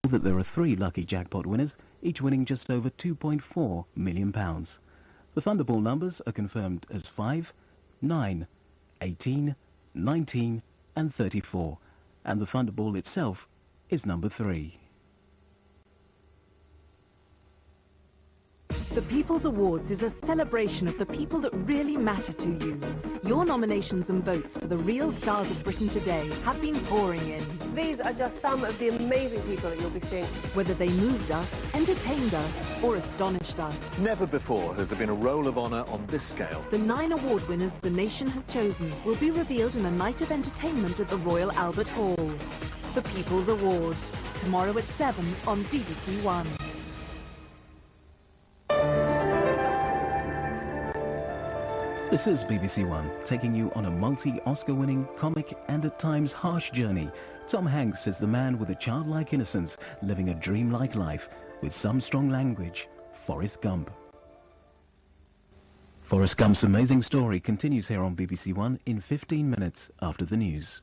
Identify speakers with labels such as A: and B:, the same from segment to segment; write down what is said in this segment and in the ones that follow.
A: that there are 3 lucky jackpot winners, each winning just over £2.4 million. The Thunderball numbers are confirmed as 5, 9, 18, 19 and 34, and the Thunderball itself is number 3.
B: The People's Awards is a celebration of the people that really matter to you. Your nominations and votes for the real stars of Britain today have been pouring in.
C: These are just some of the amazing people that you'll be seeing.
B: Whether they moved us, entertained us, or astonished us.
D: Never before has there been a roll of honour on this scale.
B: The 9 award winners the nation has chosen will be revealed in a night of entertainment at the Royal Albert Hall. The People's Awards, tomorrow at 7 on BBC One.
A: This is BBC One, taking you on a multi-Oscar-winning, comic and at times harsh journey. Tom Hanks is the man with a childlike innocence, living a dreamlike life, with some strong language, Forrest Gump. Forrest Gump's amazing story continues here on BBC One in 15 minutes after the news.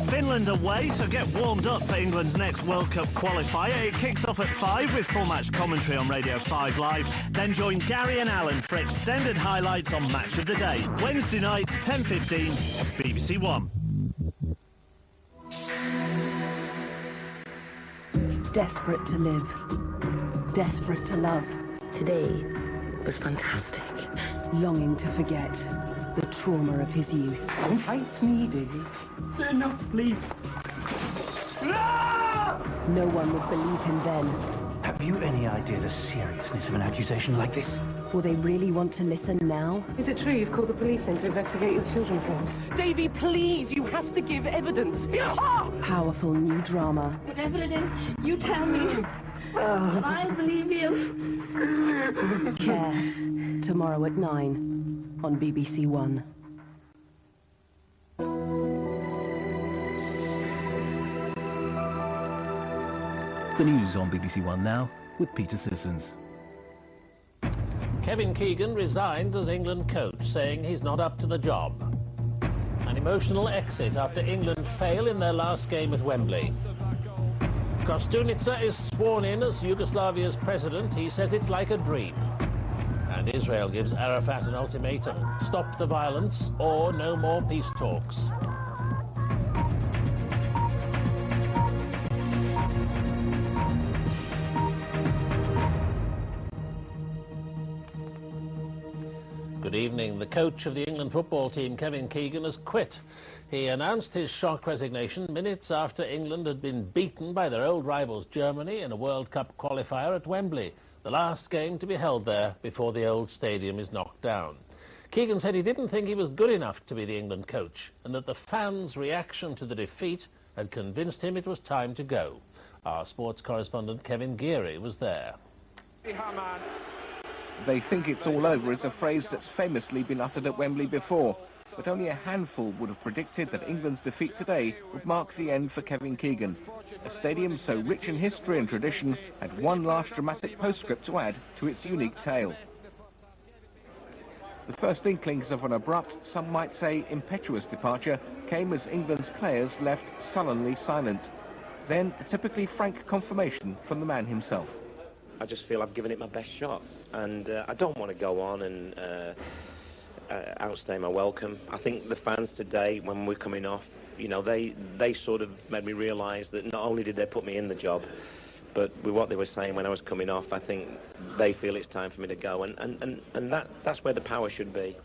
E: Finland away, so get warmed up for England's next World Cup qualifier. It kicks off at 5 with full match commentary on Radio 5 Live. Then join Gary and Alan for extended highlights on Match of the Day. Wednesday night, 10:15, BBC One.
B: Desperate to live. Desperate to love.
F: Today was fantastic.
B: Longing to forget the trauma of his youth.
G: Don't fight me, Davy. Say enough, please.
B: No one would believe him then.
G: Have you any idea the seriousness of an accusation like this?
B: Will they really want to listen now?
C: Is it true you've called the police in to investigate your children's lives?
G: Davy, please, you have to give evidence.
B: Powerful new drama.
H: Whatever it is, you tell me. I believe you.
B: Care. Tomorrow at 9 on BBC One.
A: The news on BBC One now with Peter Sissons.
I: Kevin Keegan resigns as England coach, saying he's not up to the job. An emotional exit after England fail in their last game at Wembley. Kostunica is sworn in as Yugoslavia's president. He says it's like a dream. And Israel gives Arafat an ultimatum: stop the violence or no more peace talks. Good evening. The coach of the England football team, Kevin Keegan, has quit. He announced his shock resignation minutes after England had been beaten by their old rivals Germany in a World Cup qualifier at Wembley, the last game to be held there before the old stadium is knocked down. Keegan said he didn't think he was good enough to be the England coach, and that the fans' reaction to the defeat had convinced him it was time to go. Our sports correspondent Kevin Geary was there.
J: They think it's all over is a phrase that's famously been uttered at Wembley before, but only a handful would have predicted that England's defeat today would mark the end for Kevin Keegan. A stadium so rich in history and tradition had one last dramatic postscript to add to its unique tale. The first inklings of an abrupt, some might say impetuous departure came as England's players left sullenly silent. Then a typically frank confirmation from the man himself.
K: I just feel I've given it my best shot, and I don't want to go on and outstay my welcome. I think the fans today, when we're coming off, you know, they sort of made me realise that not only did they put me in the job, but with what they were saying when I was coming off, I think they feel it's time for me to go, and that's where the power should be.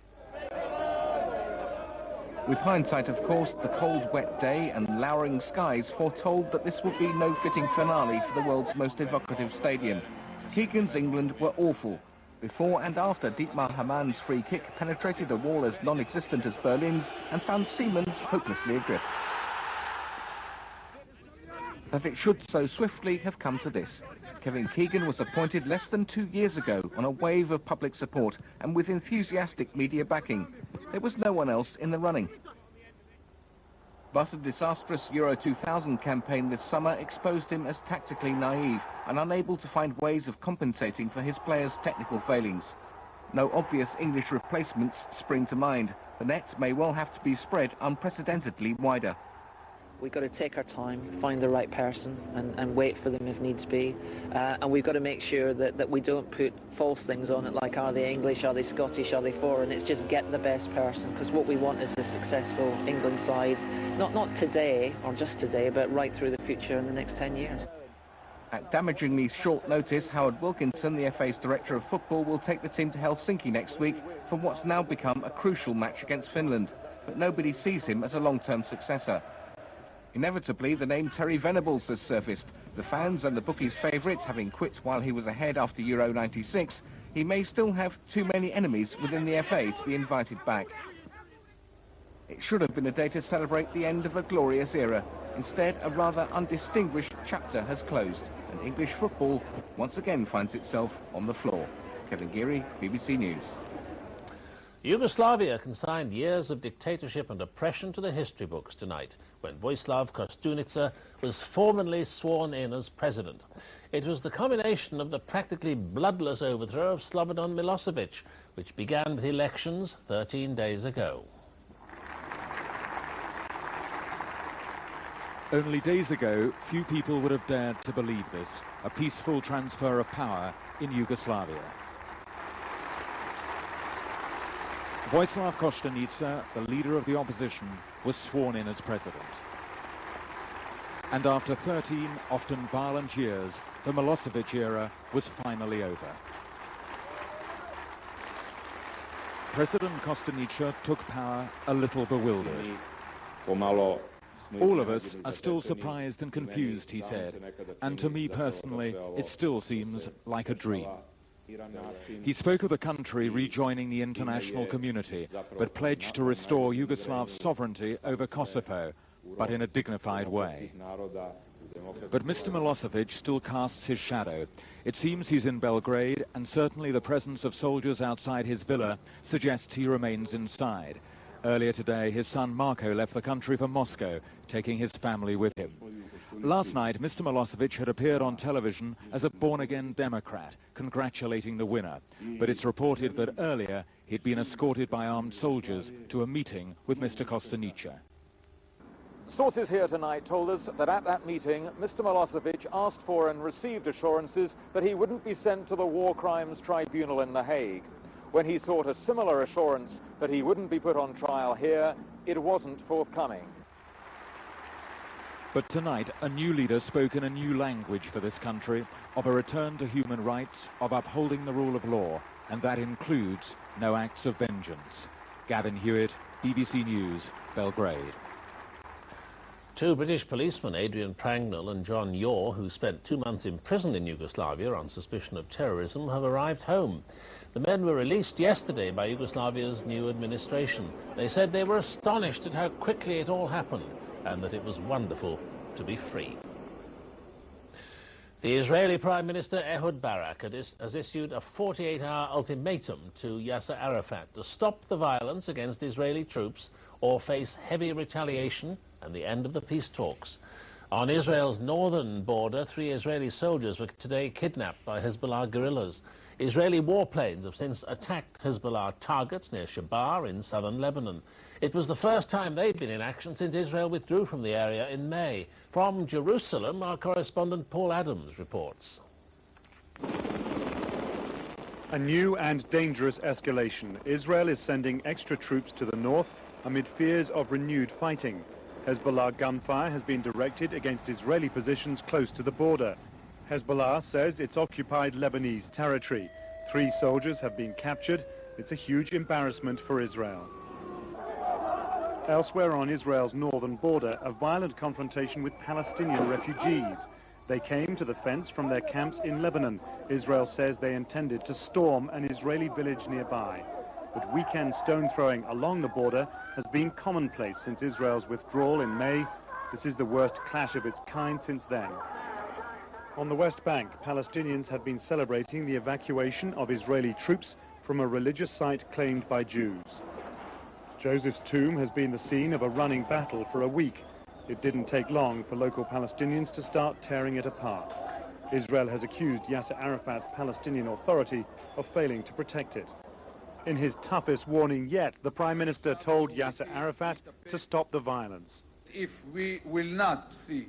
J: With hindsight, of course, the cold, wet day and lowering skies foretold that this would be no fitting finale for the world's most evocative stadium. Keegan's England were awful. Before and after Dietmar Hammann's free kick penetrated a wall as non-existent as Berlin's and found Seaman hopelessly adrift. That it should so swiftly have come to this. Kevin Keegan was appointed less than 2 years ago on a wave of public support and with enthusiastic media backing. There was no one else in the running. But a disastrous Euro 2000 campaign this summer exposed him as tactically naive and unable to find ways of compensating for his players' technical failings. No obvious English replacements spring to mind. The nets may well have to be spread unprecedentedly wider.
L: We've got to take our time, find the right person and wait for them if needs be. And we've got to make sure that we don't put false things on it like are they English, are they Scottish, are they foreign. It's just get the best person, because what we want is a successful England side, not today or just today, but right through the future in the next 10 years.
J: At damagingly short notice, Howard Wilkinson, the FA's Director of Football, will take the team to Helsinki next week for what's now become a crucial match against Finland. But nobody sees him as a long-term successor. Inevitably, the name Terry Venables has surfaced. The fans and the bookies' favourites having quit while he was ahead after Euro 96, he may still have too many enemies within the FA to be invited back. It should have been a day to celebrate the end of a glorious era. Instead, a rather undistinguished chapter has closed, and English football once again finds itself on the floor. Kevin Geary, BBC News.
I: Yugoslavia consigned years of dictatorship and oppression to the history books tonight when Vojislav Koštunica was formally sworn in as president. It was the culmination of the practically bloodless overthrow of Slobodan Milosevic, which began with elections 13 days ago.
M: Only days ago, few people would have dared to believe this, a peaceful transfer of power in Yugoslavia. Vojislav Koštunica, the leader of the opposition, was sworn in as president. And after 13 often violent years, the Milosevic era was finally over. President Koštunica took power a little bewildered. All of us are still surprised and confused, he said, and to me personally, it still seems like a dream. He spoke of the country rejoining the international community, but pledged to restore Yugoslav's sovereignty over Kosovo, but in a dignified way. But Mr. Milosevic still casts his shadow. It seems he's in Belgrade, and certainly the presence of soldiers outside his villa suggests he remains inside. Earlier today, his son Marko left the country for Moscow, taking his family with him. Last night, Mr. Milosevic had appeared on television as a born-again Democrat, congratulating the winner. But it's reported that earlier he'd been escorted by armed soldiers to a meeting with Mr. Koštunica. Sources here tonight told us that at that meeting, Mr. Milosevic asked for and received assurances that he wouldn't be sent to the War Crimes Tribunal in The Hague. When he sought a similar assurance that he wouldn't be put on trial here, it wasn't forthcoming. But tonight, a new leader spoke in a new language for this country, of a return to human rights, of upholding the rule of law, and that includes no acts of vengeance. Gavin Hewitt, BBC News, Belgrade.
I: Two British policemen, Adrian Prangnell and John Yaw, who spent 2 months in prison in Yugoslavia on suspicion of terrorism, have arrived home. The men were released yesterday by Yugoslavia's new administration. They said they were astonished at how quickly it all happened, and that it was wonderful to be free. The Israeli Prime Minister Ehud Barak has issued a 48-hour ultimatum to Yasser Arafat to stop the violence against Israeli troops or face heavy retaliation and the end of the peace talks. On Israel's northern border, 3 Israeli soldiers were today kidnapped by Hezbollah guerrillas. Israeli warplanes have since attacked Hezbollah targets near Shabar in southern Lebanon. It was the first time they'd been in action since Israel withdrew from the area in May. From Jerusalem, our correspondent Paul Adams reports.
N: A new and dangerous escalation. Israel is sending extra troops to the north amid fears of renewed fighting. Hezbollah gunfire has been directed against Israeli positions close to the border. Hezbollah says it's occupied Lebanese territory. 3 soldiers have been captured. It's a huge embarrassment for Israel. Elsewhere on Israel's northern border, a violent confrontation with Palestinian refugees. They came to the fence from their camps in Lebanon. Israel says they intended to storm an Israeli village nearby. But weekend stone throwing along the border has been commonplace since Israel's withdrawal in May. This is the worst clash of its kind since then. On the West Bank, Palestinians have been celebrating the evacuation of Israeli troops from a religious site claimed by Jews. Joseph's tomb has been the scene of a running battle for a week. It didn't take long for local Palestinians to start tearing it apart. Israel has accused Yasser Arafat's Palestinian Authority of failing to protect it. In his toughest warning yet, the Prime Minister told Yasser Arafat to stop the violence.
O: If we will not see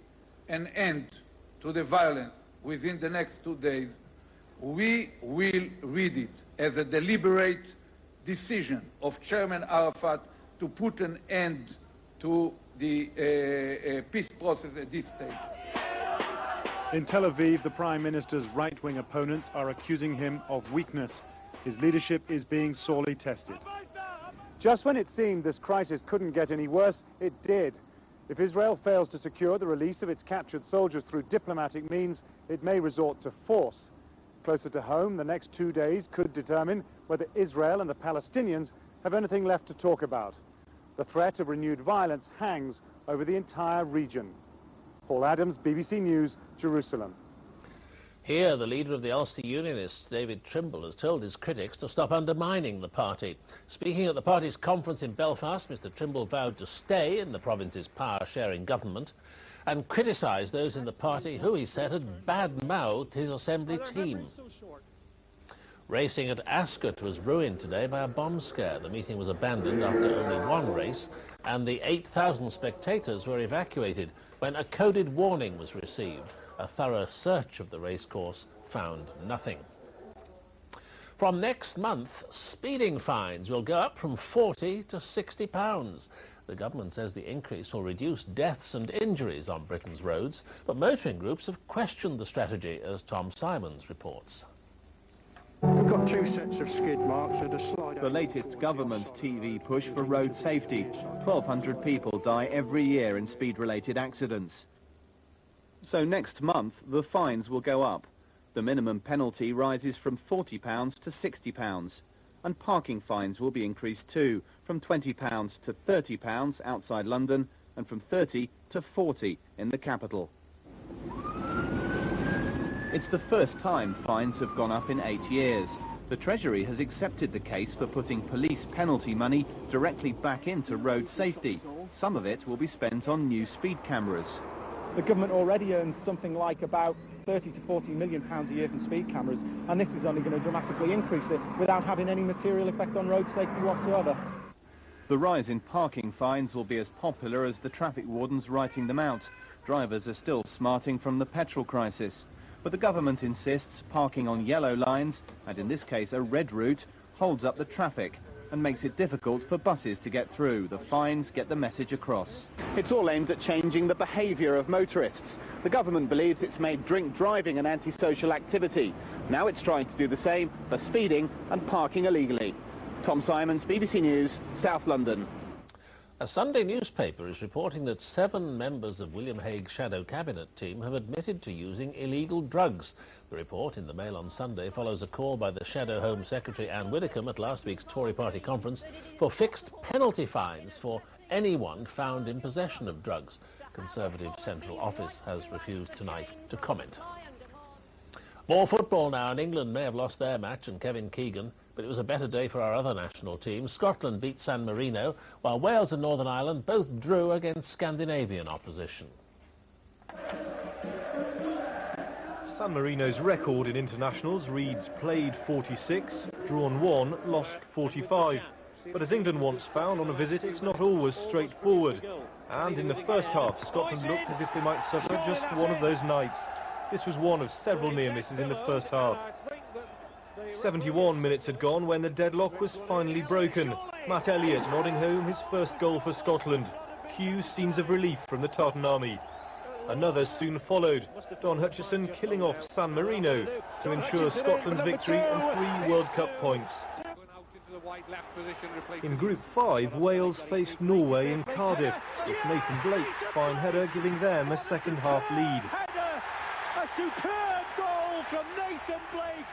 O: an end to the violence within the next 2 days, we will read it as a deliberate decision of Chairman Arafat to put an end to the peace process at this stage.
N: In Tel Aviv, the Prime Minister's right-wing opponents are accusing him of weakness. His leadership is being sorely tested. Just when it seemed this crisis couldn't get any worse, it did. If Israel fails to secure the release of its captured soldiers through diplomatic means, it may resort to force. Closer to home, the next 2 days could determine whether Israel and the Palestinians have anything left to talk about. The threat of renewed violence hangs over the entire region. Paul Adams, BBC News, Jerusalem.
I: Here, the leader of the Ulster Unionists, David Trimble, has told his critics to stop undermining the party. Speaking at the party's conference in Belfast, Mr Trimble vowed to stay in the province's power-sharing government and criticised those in the party who, he said, had bad-mouthed his assembly team. Racing at Ascot was ruined today by a bomb scare. The meeting was abandoned after only one race, and the 8,000 spectators were evacuated when a coded warning was received. A thorough search of the racecourse found nothing. From next month, speeding fines will go up from £40 to £60. The government says the increase will reduce deaths and injuries on Britain's roads, but motoring groups have questioned the strategy, as Tom Simons reports.
P: We've got 2 sets of skid marks and a slide.
Q: The latest government TV push for road safety. 1,200 people die every year in speed-related accidents. So next month, the fines will go up. The minimum penalty rises from £40 to £60. And parking fines will be increased too, from £20 to £30 outside London and from £30 to £40 in the capital. It's the first time fines have gone up in 8 years. The Treasury has accepted the case for putting police penalty money directly back into road safety. Some of it will be spent on new speed cameras.
R: The government already earns something like about £30 to £40 million a year from speed cameras, and this is only going to dramatically increase it without having any material effect on road safety whatsoever.
Q: The rise in parking fines will be as popular as the traffic wardens writing them out. Drivers are still smarting from the petrol crisis. But the government insists parking on yellow lines, and in this case a red route, holds up the traffic and makes it difficult for buses to get through. The fines get the message across.
R: It's all aimed at changing the behaviour of motorists. The government believes it's made drink driving an antisocial activity. Now it's trying to do the same for speeding and parking illegally. Tom Simons, BBC News, South London.
I: A Sunday newspaper is reporting that 7 members of William Hague's shadow cabinet team have admitted to using illegal drugs. The report in the Mail on Sunday follows a call by the Shadow Home Secretary Anne Widdecombe at last week's Tory party conference for fixed penalty fines for anyone found in possession of drugs. Conservative Central Office has refused tonight to comment. More football now, and England may have lost their match and Kevin Keegan, but it was a better day for our other national teams. Scotland beat San Marino, while Wales and Northern Ireland both drew against Scandinavian opposition.
S: San Marino's record in internationals reads played 46, drawn 1, lost 45. But as England once found on a visit, it's not always straightforward. And in the first half, Scotland looked as if they might suffer just one of those nights. This was one of several near misses in the first half. 71 minutes had gone when the deadlock was finally broken. Matt Elliott nodding home his first goal for Scotland. Cue scenes of relief from the Tartan Army. Another soon followed, Don Hutchison killing off San Marino to ensure Scotland's victory and 3 World Cup points. In Group 5, Wales faced Norway in Cardiff, with Nathan Blake's fine header giving them a second-half lead.
P: A superb goal from Nathan Blake!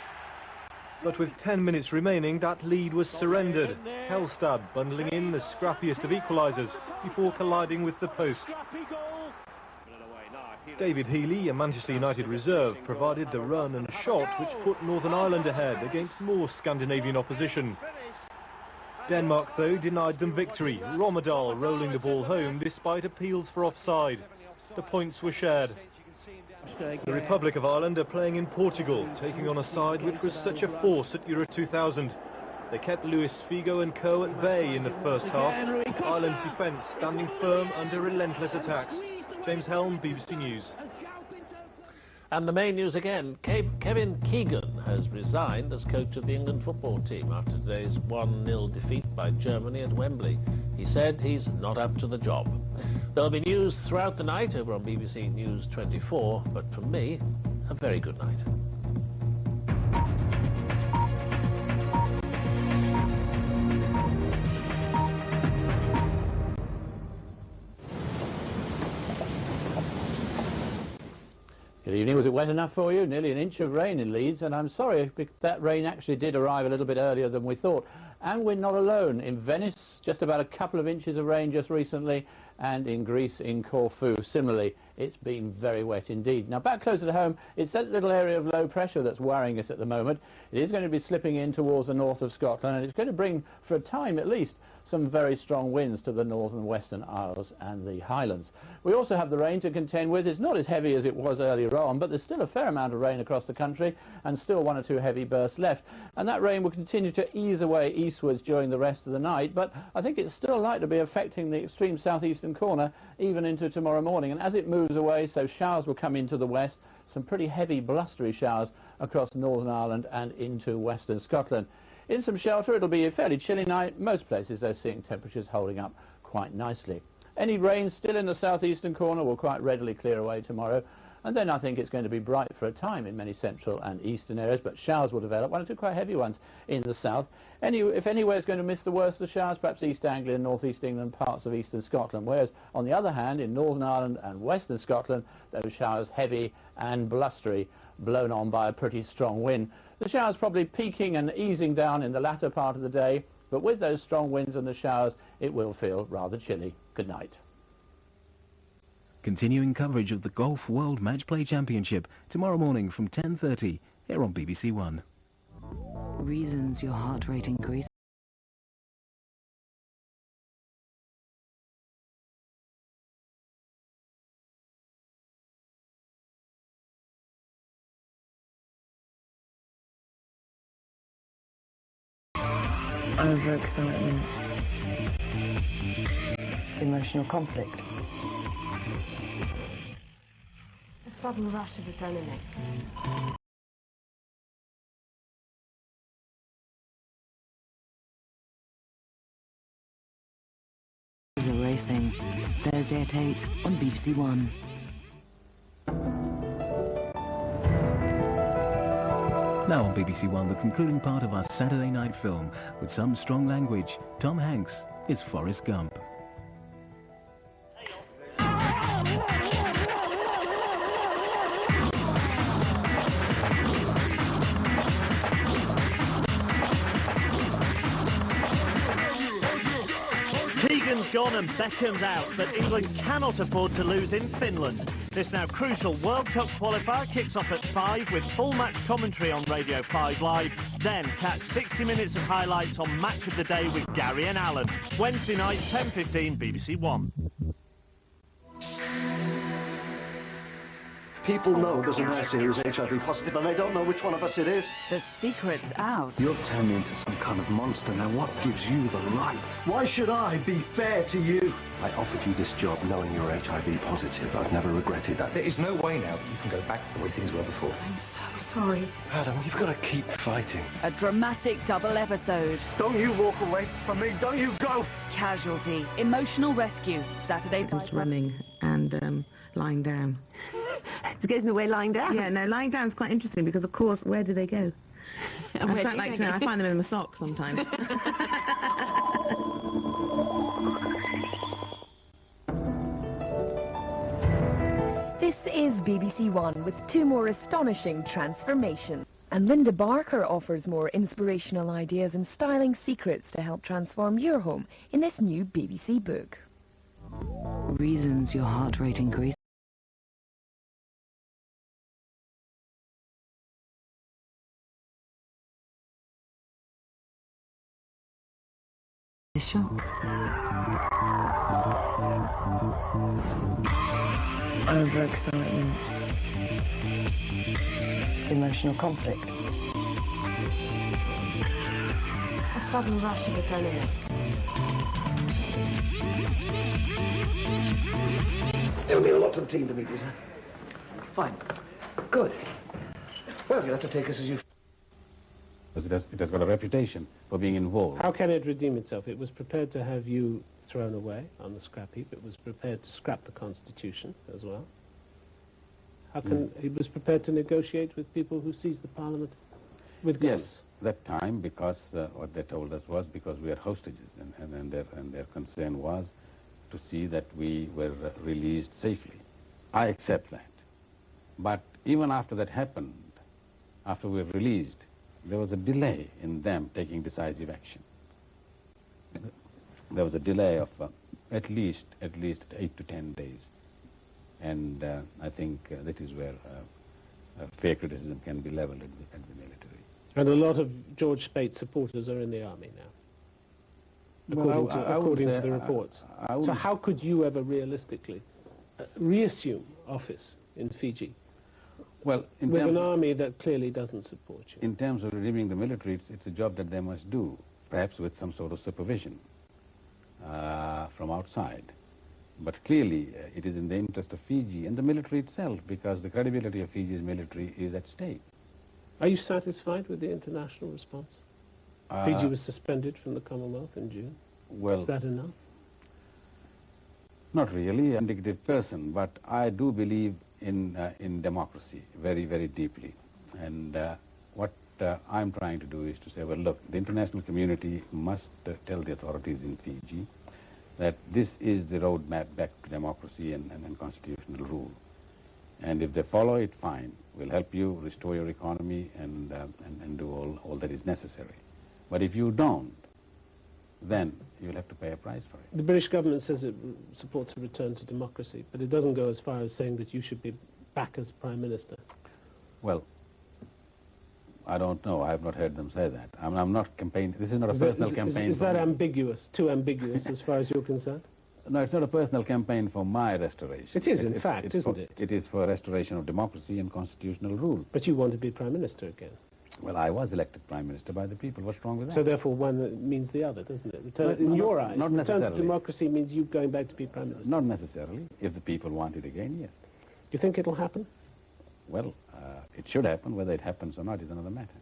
S: But with 10 minutes remaining, that lead was surrendered. Hellstad bundling in the scrappiest of equalisers before colliding with the post. David Healy, a Manchester United reserve, provided the run and shot which put Northern Ireland ahead against more Scandinavian opposition. Denmark, though, denied them victory. Rommedahl rolling the ball home despite appeals for offside. The points were shared. The Republic of Ireland are playing in Portugal, taking on a side which was such a force at Euro 2000. They kept Luis Figo and co at bay in the first half. Ireland's defence standing firm under relentless attacks. James Helm, BBC News.
I: And the main news again, Kevin Keegan has resigned as coach of the England football team after today's 1-0 defeat by Germany at Wembley. He said he's not up to the job. There'll be news throughout the night over on BBC News 24, but from me, a very good night.
T: Good evening. Was it wet enough for you? Nearly an inch of rain in Leeds, and I'm sorry that rain actually did arrive a little bit earlier than we thought. And we're not alone. In Venice, just about a couple of inches of rain just recently, and in Greece, in Corfu, similarly, it's been very wet indeed. Now, back closer to home, it's that little area of low pressure that's worrying us at the moment. It is going to be slipping in towards the north of Scotland, and it's going to bring, for a time at least, some very strong winds to the northern western Isles and the Highlands. We also have the rain to contend with. It's not as heavy as it was earlier on, but there's still a fair amount of rain across the country and still 1 or 2 heavy bursts left. And that rain will continue to ease away eastwards during the rest of the night, but I think it's still likely to be affecting the extreme southeastern corner even into tomorrow morning. And as it moves away, so showers will come into the west, some pretty heavy blustery showers across Northern Ireland and into western Scotland. In some shelter, it'll be a fairly chilly night. Most places they're seeing temperatures holding up quite nicely. Any rain still in the southeastern corner will quite readily clear away tomorrow. And then I think it's going to be bright for a time in many central and eastern areas, but showers will develop, 1 or 2 quite heavy ones in the south. If anywhere is going to miss the worst of the showers, perhaps East Anglia, North East England, parts of eastern Scotland. Whereas, on the other hand, in Northern Ireland and western Scotland, those showers heavy and blustery, blown on by a pretty strong wind. The showers probably peaking and easing down in the latter part of the day, but with those strong winds and the showers, it will feel rather chilly. Good night.
A: Continuing coverage of the Golf World Match Play Championship tomorrow morning from 10:30 here on BBC One.
F: Reasons your heart rate increases. Overexcitement. Emotional conflict.
C: A sudden rush of adrenaline.
F: Racing. Thursday at 8 on BBC One.
A: Now on BBC One, the concluding part of our Saturday night film with some strong language. Tom Hanks is Forrest Gump.
E: Keegan's gone and Beckham's out, but England cannot afford to lose in Finland. This now crucial World Cup qualifier kicks off at 5 with full match commentary on Radio 5 Live. Then catch 60 minutes of highlights on Match of the Day with Gary and Alan. Wednesday night, 10:15, BBC One.
G: People know there's a nurse here who's HIV positive, and they don't know which one of us it is.
B: The secret's out.
G: You're turning me into some kind of monster. Now, what gives you the right? Why should I be fair to you? I offered you this job knowing you're HIV positive. I've never regretted that. There is no way now you can go back to the way things were before.
C: I'm so sorry.
G: Adam, you've got to keep fighting.
B: A dramatic double episode.
G: Don't you walk away from me. Don't you go.
B: Casualty. Emotional rescue. Saturday.
C: Running and lying down. It goes in the way lying down? Yeah, no, lying down is quite interesting because, of course, where do they go? I quite like to know. I find them in my socks sometimes.
U: This is BBC One with 2 more astonishing transformations. And Linda Barker offers more inspirational ideas and styling secrets to help transform your home in this new BBC book.
F: Reasons your heart rate increases.
C: shock.
F: Overexcitement. Emotional conflict.
H: A sudden rush of adrenaline.
G: It'll mean a lot to the team, Demetrius. Fine. Good. Well, you'll have to take us as you...
D: Because it has got a reputation for being involved.
V: How can it redeem itself? It was prepared to have you thrown away on the scrap heap. It was prepared to scrap the Constitution as well. How can it was prepared to negotiate with people who seized the Parliament with guns?
D: Yes, that time, because what they told us was because we are hostages, and their concern was to see that we were released safely. I accept that. But even after that happened, after we were released, there was a delay in them taking decisive action. There was a delay of at least 8 to 10 days. And I think that is where fair criticism can be leveled at the military.
V: And a lot of George Speight supporters are in the army now, according to the reports. So how could you ever realistically reassume office in Fiji?
D: Well,
V: with an army that clearly doesn't support you.
D: In terms of redeeming the military, it's a job that they must do, perhaps with some sort of supervision from outside. But clearly, it is in the interest of Fiji and the military itself, because the credibility of Fiji's military is at stake.
V: Are you satisfied with the international response? Fiji was suspended from the Commonwealth in June.
D: Well,
V: is that enough?
D: Not really, an indicative person, but I do believe in democracy very, very deeply. And what I'm trying to do is to say, well, look, the international community must tell the authorities in Fiji that this is the roadmap back to democracy and constitutional rule. And if they follow it, fine. We'll help you restore your economy and do all that is necessary. But if you don't, then you'll have to pay a price for it.
V: The British government says it supports a return to democracy, but it doesn't go as far as saying that you should be back as Prime Minister.
D: Well, I don't know. I have not heard them say that. I'm not campaigning. This is not a personal campaign.
V: Is that ambiguous, too ambiguous as far as you're concerned?
D: No, it's not a personal campaign for my restoration.
V: It is, in fact, isn't it?
D: It is for restoration of democracy and constitutional rule.
V: But you want to be Prime Minister again?
D: Well, I was elected Prime Minister by the people. What's wrong with that?
V: So therefore one means the other, doesn't it? In your eyes,
D: not necessarily.
V: Return to democracy means you going back to be Prime Minister?
D: Not necessarily. If the people want it again, yes.
V: Do you think it'll happen?
D: Well, it should happen. Whether it happens or not is another matter.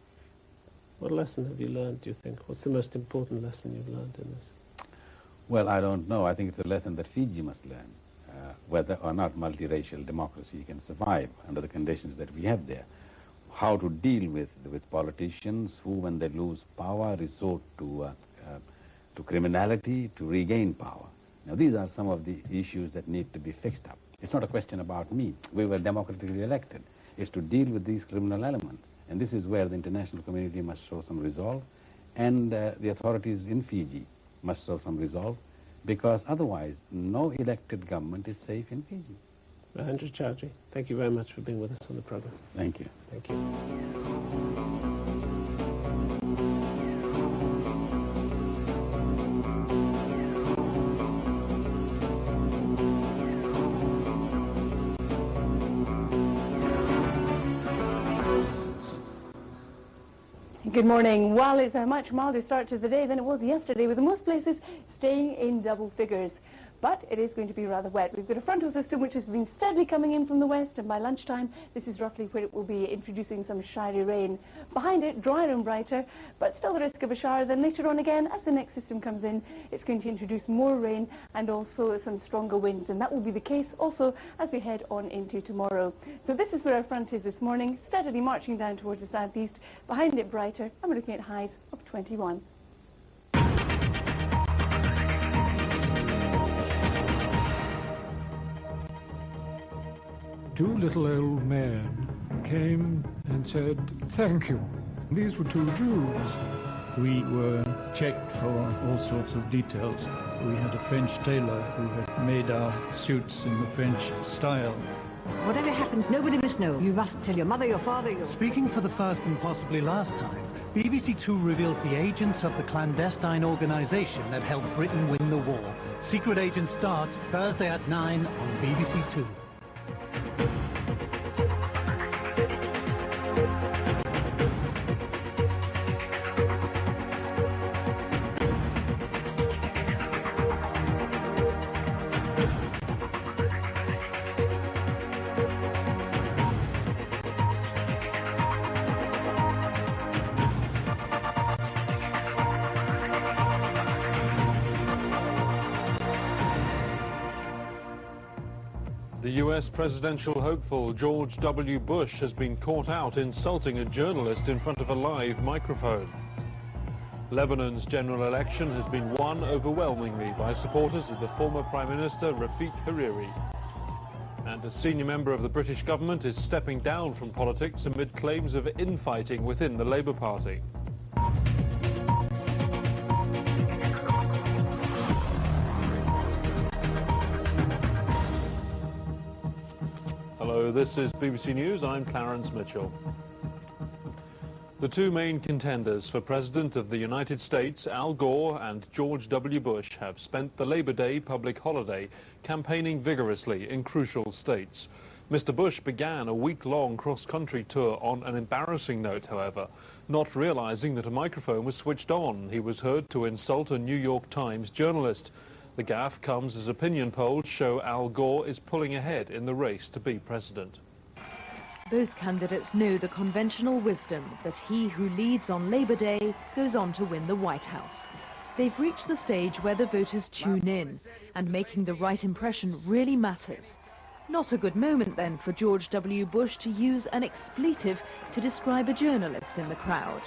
V: What lesson have you learned, do you think? What's the most important lesson you've learned in this?
D: Well, I don't know. I think it's a lesson that Fiji must learn, whether or not multiracial democracy can survive under the conditions that we have there. How to deal with politicians who, when they lose power, resort to criminality to regain power. Now, these are some of the issues that need to be fixed up. It's not a question about me. We were democratically elected. It's to deal with these criminal elements. And this is where the international community must show some resolve, and the authorities in Fiji must show some resolve, because otherwise no elected government is safe in Fiji.
V: Andrew Chowdhury, thank you very much for being with us on the program.
D: Thank you.
V: Thank you.
W: Good morning. Well, it's a much milder start to the day than it was yesterday, with most places staying in double figures. But it is going to be rather wet. We've got a frontal system which has been steadily coming in from the west, and by lunchtime this is roughly where it will be introducing some showery rain. Behind it, drier and brighter, but still the risk of a shower. Then later on again, as the next system comes in, it's going to introduce more rain and also some stronger winds, and that will be the case also as we head on into tomorrow. So this is where our front is this morning, steadily marching down towards the southeast. Behind it, brighter, and we're looking at highs of 21.
X: Two little old men came and said, "Thank you." These were two Jews. We were checked for all sorts of details. We had a French tailor who had made our suits in the French style.
Y: Whatever happens, nobody must know. You must tell your mother, your father, your...
E: Speaking for the first and possibly last time,
J: BBC Two reveals the agents of the clandestine organisation that helped Britain win the war. Secret Agent starts Thursday at 9 on BBC Two.
K: The US presidential hopeful George W. Bush has been caught out insulting a journalist in front of a live microphone. Lebanon's general election has been won overwhelmingly by supporters of the former Prime Minister Rafik Hariri. And a senior member of the British government is stepping down from politics amid claims of infighting within the Labour Party. Hello, this is BBC News. I'm Clarence Mitchell. The two main contenders for President of the United States, Al Gore and George W. Bush, have spent the Labor Day public holiday campaigning vigorously in crucial states. Mr. Bush began a week-long cross-country tour on an embarrassing note, however. Not realizing that a microphone was switched on, he was heard to insult a New York Times journalist. The gaffe comes as opinion polls show Al Gore is pulling ahead in the race to be president.
B: Both candidates know the conventional wisdom that he who leads on Labor Day goes on to win the White House. They've reached the stage where the voters tune in, and making the right impression really matters. Not a good moment then for George W. Bush to use an expletive to describe a journalist in the crowd.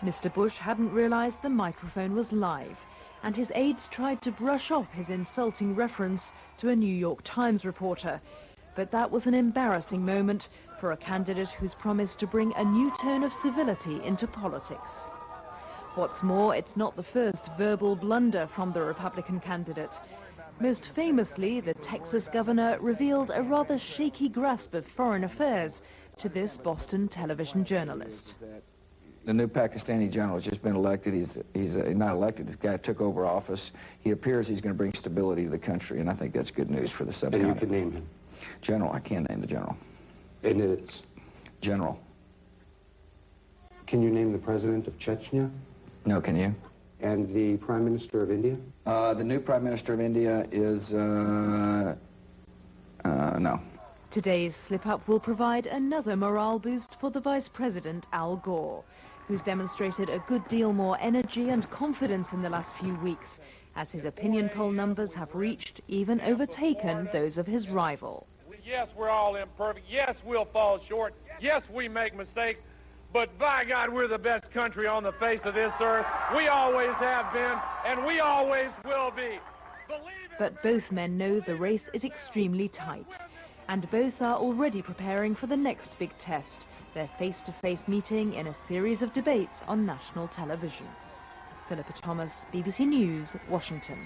B: Mr. Bush hadn't realized the microphone was live, and his aides tried to brush off his insulting reference to a New York Times reporter. But that was an embarrassing moment for a candidate who's promised to bring a new tone of civility into politics. What's more, it's not the first verbal blunder from the Republican candidate. Most famously, the Texas governor revealed a rather shaky grasp of foreign affairs to this Boston television journalist.
L: The new Pakistani general has just been elected. He's not elected. This guy took over office. He appears he's going to bring stability to the country, and I think that's good news for the subcontinent.
M: And you can name him?
L: General. I can't name the general.
M: And it's?
L: General.
M: Can you name the president of Chechnya?
L: No, can you?
M: And the Prime Minister of India?
L: The new Prime Minister of India is, no.
B: Today's slip-up will provide another morale boost for the Vice President, Al Gore, who's demonstrated a good deal more energy and confidence in the last few weeks, as his opinion poll numbers have reached, even overtaken, those of his rival.
Y: Yes, we're all imperfect. Yes, we'll fall short. Yes, we make mistakes. But by God, we're the best country on the face of this earth. We always have been, and we always will be.
B: But both men know the race is extremely tight, and both are already preparing for the next big test, their face-to-face meeting in a series of debates on national television. Philippa Thomas, BBC News, Washington.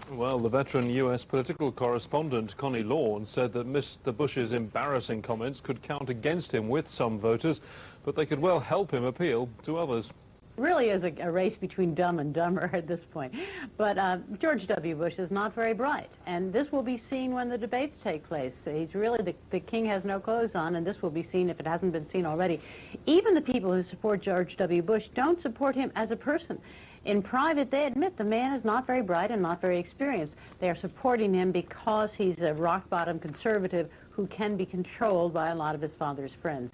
K: Well, the veteran US political correspondent Connie Lawn said that Mr. Bush's embarrassing comments could count against him with some voters, but they could well help him appeal to others.
Z: Really is a race between dumb and dumber at this point. But George W. Bush is not very bright, and this will be seen when the debates take place. He's really, the king has no clothes on, and this will be seen if it hasn't been seen already. Even the people who support George W. Bush don't support him as a person. In private, they admit the man is not very bright and not very experienced. They are supporting him because he's a rock-bottom conservative who can be controlled by a lot of his father's friends.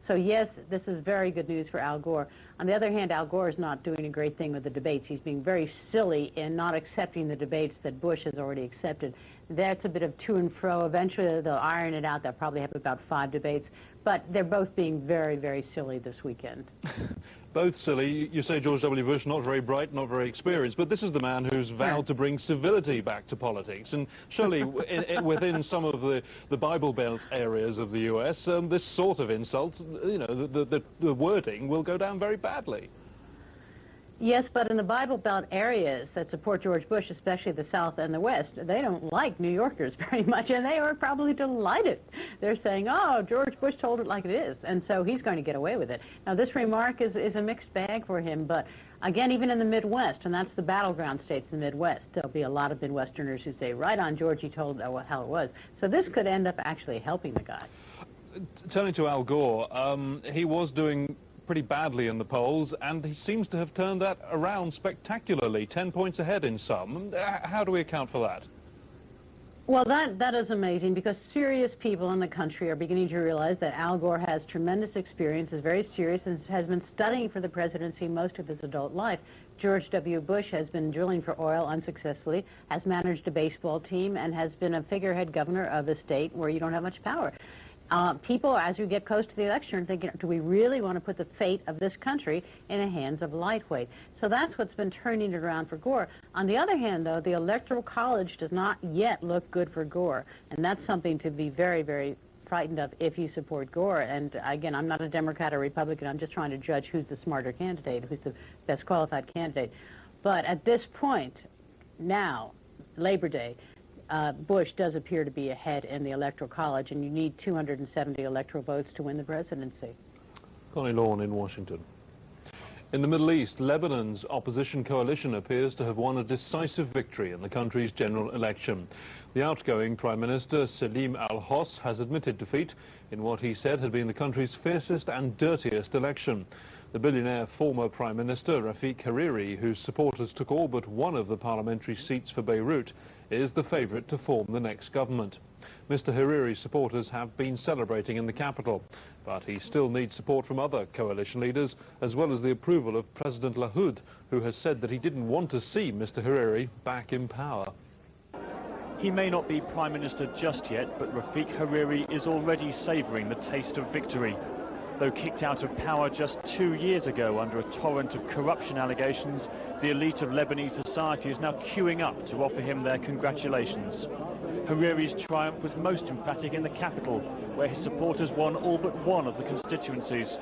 Z: So yes, this is very good news for Al Gore. On the other hand, Al Gore is not doing a great thing with the debates. He's being very silly in not accepting the debates that Bush has already accepted. That's a bit of to and fro. Eventually, they'll iron it out. They'll probably have about 5 debates. But they're both being very, very silly this weekend.
K: Both silly. You say George W. Bush, not very bright, not very experienced, but this is the man who's vowed to bring civility back to politics. And surely within some of the Bible Belt areas of the US, this sort of insult, you know, the wording will go down very badly.
Z: Yes, but in the Bible Belt areas that support George Bush, especially the South and the West, they don't like New Yorkers very much, and they are probably delighted. They're saying, oh, George Bush told it like it is, and so he's going to get away with it. Now, this remark is a mixed bag for him, but again, even in the Midwest, and that's the battleground states in the Midwest, there'll be a lot of Midwesterners who say, right on, George, he told how it was. So this could end up actually helping the guy.
K: Turning to Al Gore, he was doing pretty badly in the polls, and he seems to have turned that around spectacularly, 10 points ahead in some. How do we account for that?
Z: Well, that is amazing, because serious people in the country are beginning to realize that Al Gore has tremendous experience, is very serious, and has been studying for the presidency most of his adult life. George W. Bush has been drilling for oil unsuccessfully, has managed a baseball team, and has been a figurehead governor of a state where you don't have much power. People, as you get close to the election, are thinking, do we really want to put the fate of this country in the hands of lightweight? So that's what's been turning it around for Gore. On the other hand, though, the Electoral College does not yet look good for Gore, and that's something to be very, very frightened of if you support Gore. And again, I'm not a Democrat or Republican. I'm just trying to judge who's the smarter candidate, who's the best qualified candidate. But at this point, now, Labor Day, Bush does appear to be ahead in the Electoral College, and you need 270 electoral votes to win the presidency.
K: Connie Lawn in Washington. In the Middle East, Lebanon's opposition coalition appears to have won a decisive victory in the country's general election. The outgoing Prime Minister, Salim al-Hos, has admitted defeat in what he said had been the country's fiercest and dirtiest election. The billionaire former Prime Minister, Rafiq Hariri, whose supporters took all but one of the parliamentary seats for Beirut, is the favourite to form the next government. Mr. Hariri's supporters have been celebrating in the capital, but he still needs support from other coalition leaders, as well as the approval of President Lahoud, who has said that he didn't want to see Mr. Hariri back in power.
N: He may not be Prime Minister just yet, but Rafiq Hariri is already savouring the taste of victory. Though kicked out of power just 2 years ago under a torrent of corruption allegations, the elite of Lebanese society is now queuing up to offer him their congratulations. Hariri's triumph was most emphatic in the capital, where his supporters won all but one of the constituencies.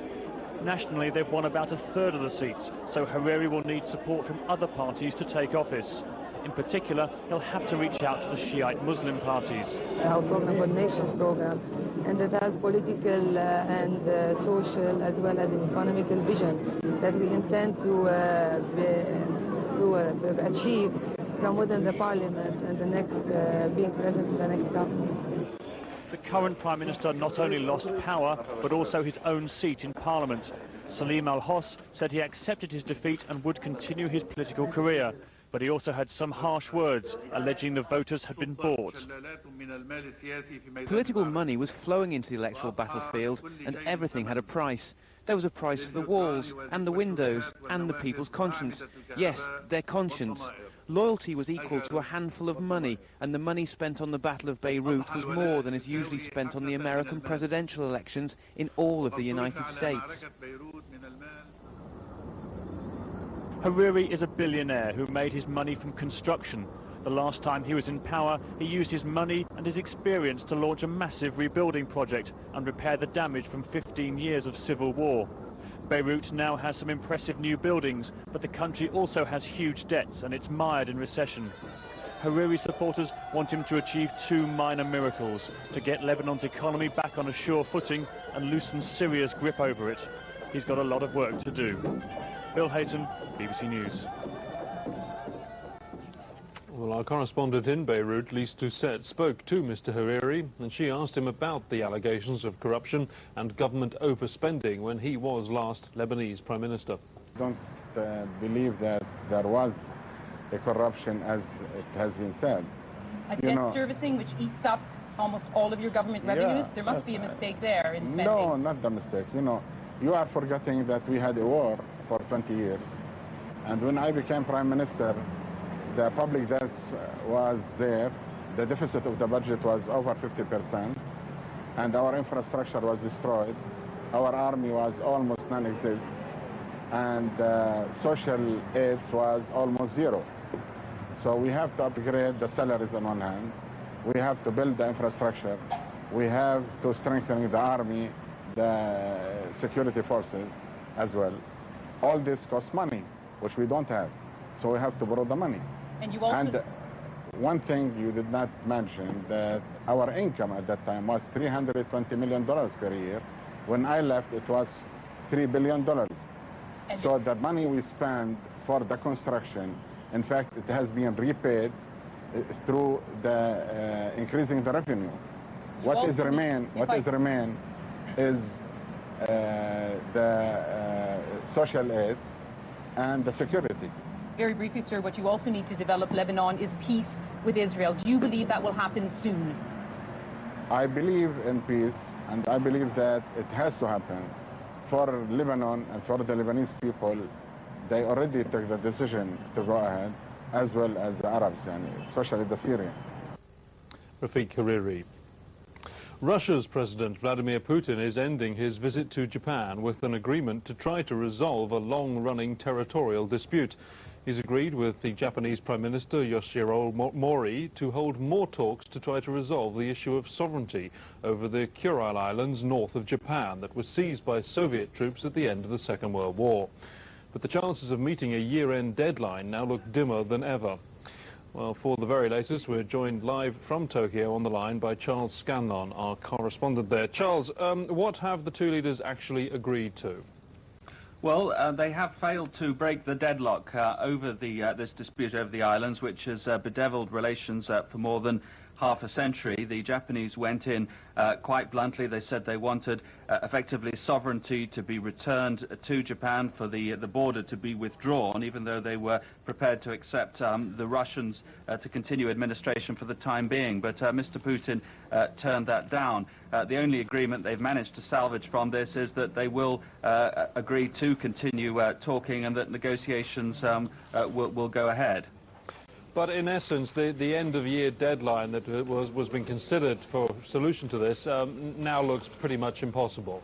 N: Nationally, they've won about a third of the seats, so Hariri will need support from other parties to take office. In particular, he'll have to reach out to the Shiite Muslim parties.
O: Our program called Nations Program, and it has political and social as well as an economical vision that we intend to achieve from within the parliament and the next being present in the next government.
N: The current Prime Minister not only lost power, but also his own seat in Parliament. Salim al-Hos said he accepted his defeat and would continue his political career. But he also had some harsh words, alleging the voters had been bought.
P: Political money was flowing into the electoral battlefield, and everything had a price. There was a price for the walls, and the windows, and the people's conscience. Yes, their conscience. Loyalty was equal to a handful of money, and the money spent on the Battle of Beirut was more than is usually spent on the American presidential elections in all of the United States.
N: Hariri is a billionaire who made his money from construction. The last time he was in power, he used his money and his experience to launch a massive rebuilding project and repair the damage from 15 years of civil war. Beirut now has some impressive new buildings, but the country also has huge debts and it's mired in recession. Hariri supporters want him to achieve two minor miracles: to get Lebanon's economy back on a sure footing and loosen Syria's grip over it. He's got a lot of work to do. Bill Hayton, BBC News.
K: Well, our correspondent in Beirut, Lise Doucette, spoke to Mr. Hariri, and she asked him about the allegations of corruption and government overspending when he was last Lebanese Prime Minister.
Q: I don't believe that there was a corruption as it has been said.
R: A debt servicing which eats up almost all of your government revenues? There must be a mistake there in spending.
Q: No, not the mistake. You are forgetting that we had a war for 20 years. And when I became Prime Minister, the public debt was there. The deficit of the budget was over 50%. And our infrastructure was destroyed. Our army was almost non-existent. And social aid was almost zero. So we have to upgrade the salaries on one hand. We have to build the infrastructure. We have to strengthen the army, the security forces as well. All this costs money. which we don't have. So we have to borrow the money.
R: And you also...
Q: And one thing you did not mention, that our income at that time was $320 million per year. When I left, it was $3 billion.
R: And
Q: so the money we spend for the construction, in fact, it has been repaid through the increasing the revenue. What is remain is the social aids and the security.
R: Very briefly, sir, what you also need to develop, Lebanon, is peace with Israel. Do you believe that will happen soon?
Q: I believe in peace, and I believe that it has to happen. For Lebanon and for the Lebanese people, they already took the decision to go ahead, as well as the Arabs, especially the Syrians.
K: Rafiq Hariri. Russia's President Vladimir Putin is ending his visit to Japan with an agreement to try to resolve a long-running territorial dispute. He's agreed with the Japanese Prime Minister Yoshihiro Mori to hold more talks to try to resolve the issue of sovereignty over the Kuril Islands north of Japan that was seized by Soviet troops at the end of the Second World War. But the chances of meeting a year-end deadline now look dimmer than ever. Well, for the very latest, we're joined live from Tokyo on the line by Charles Scanlon, our correspondent there. Charles, what have the two leaders actually agreed to?
A: Well, they have failed to break the deadlock over this dispute over the islands, which has bedeviled relations for more than half a century. The Japanese went in quite bluntly. They said they wanted effectively sovereignty to be returned to Japan, for the border to be withdrawn, even though they were prepared to accept the Russians to continue administration for the time being. But Mr. Putin turned that down. The only agreement they've managed to salvage from this is that they will agree to continue talking, and that negotiations will go ahead.
K: But in essence, the end-of-year deadline that was being considered for solution to this now looks pretty much impossible.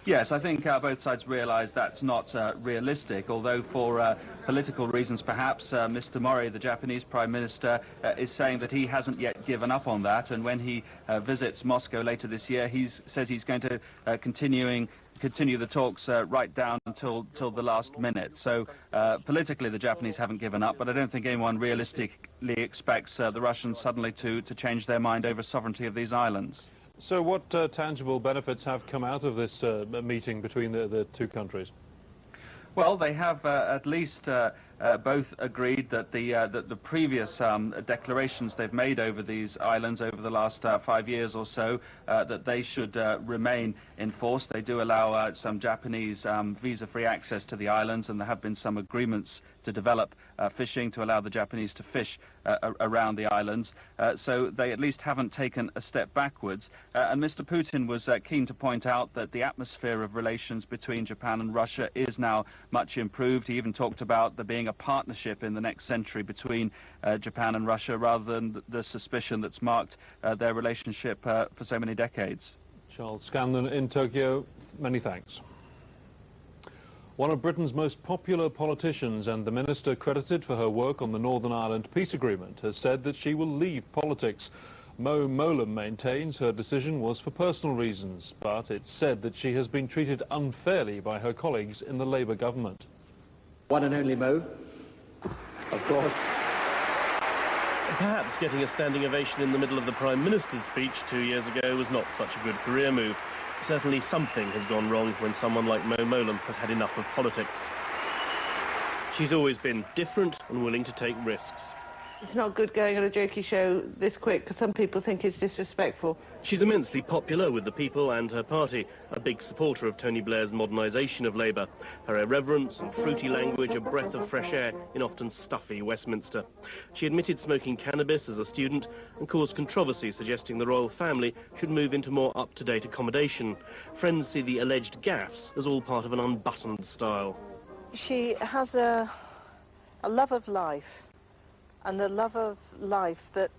A: Yes, I think both sides realise that's not realistic, although for political reasons perhaps Mr. Mori, the Japanese Prime Minister, is saying that he hasn't yet given up on that, and when he visits Moscow later this year, he says he's going to continue the talks right down until the last minute. So politically the Japanese haven't given up, but I don't think anyone realistically expects the Russians suddenly to change their mind over sovereignty of these islands.
K: So what tangible benefits have come out of this meeting between the two countries?
A: Well, they have at least both agreed that the previous declarations they've made over these islands over the last 5 years or so, that they should remain in force. They do allow some Japanese visa-free access to the islands, and there have been some agreements to develop fishing to allow the Japanese to fish around the islands. So they at least haven't taken a step backwards. And Mr. Putin was keen to point out that the atmosphere of relations between Japan and Russia is now much improved. He even talked about there being a partnership in the next century between Japan and Russia, rather than the suspicion that's marked their relationship for so many decades.
K: Charles Scanlon in Tokyo, many thanks. One of Britain's most popular politicians and the minister credited for her work on the Northern Ireland peace agreement has said that she will leave politics. Mo Mowlam maintains her decision was for personal reasons, but it's said that she has been treated unfairly by her colleagues in the Labour government.
C: One and only Mo, of course.
I: Perhaps getting a standing ovation in the middle of the Prime Minister's speech 2 years ago was not such a good career move. Certainly something has gone wrong when someone like Mo Mowlam has had enough of politics. She's always been different and willing to take risks.
S: It's not good going on a jokey show this quick, because some people think it's disrespectful.
I: She's immensely popular with the people and her party, a big supporter of Tony Blair's modernisation of Labour. Her irreverence and fruity language, a breath of fresh air in often stuffy Westminster. She admitted smoking cannabis as a student and caused controversy, suggesting the royal family should move into more up-to-date accommodation. Friends see the alleged gaffes as all part of an unbuttoned style.
S: She has a love of life, and a love of life that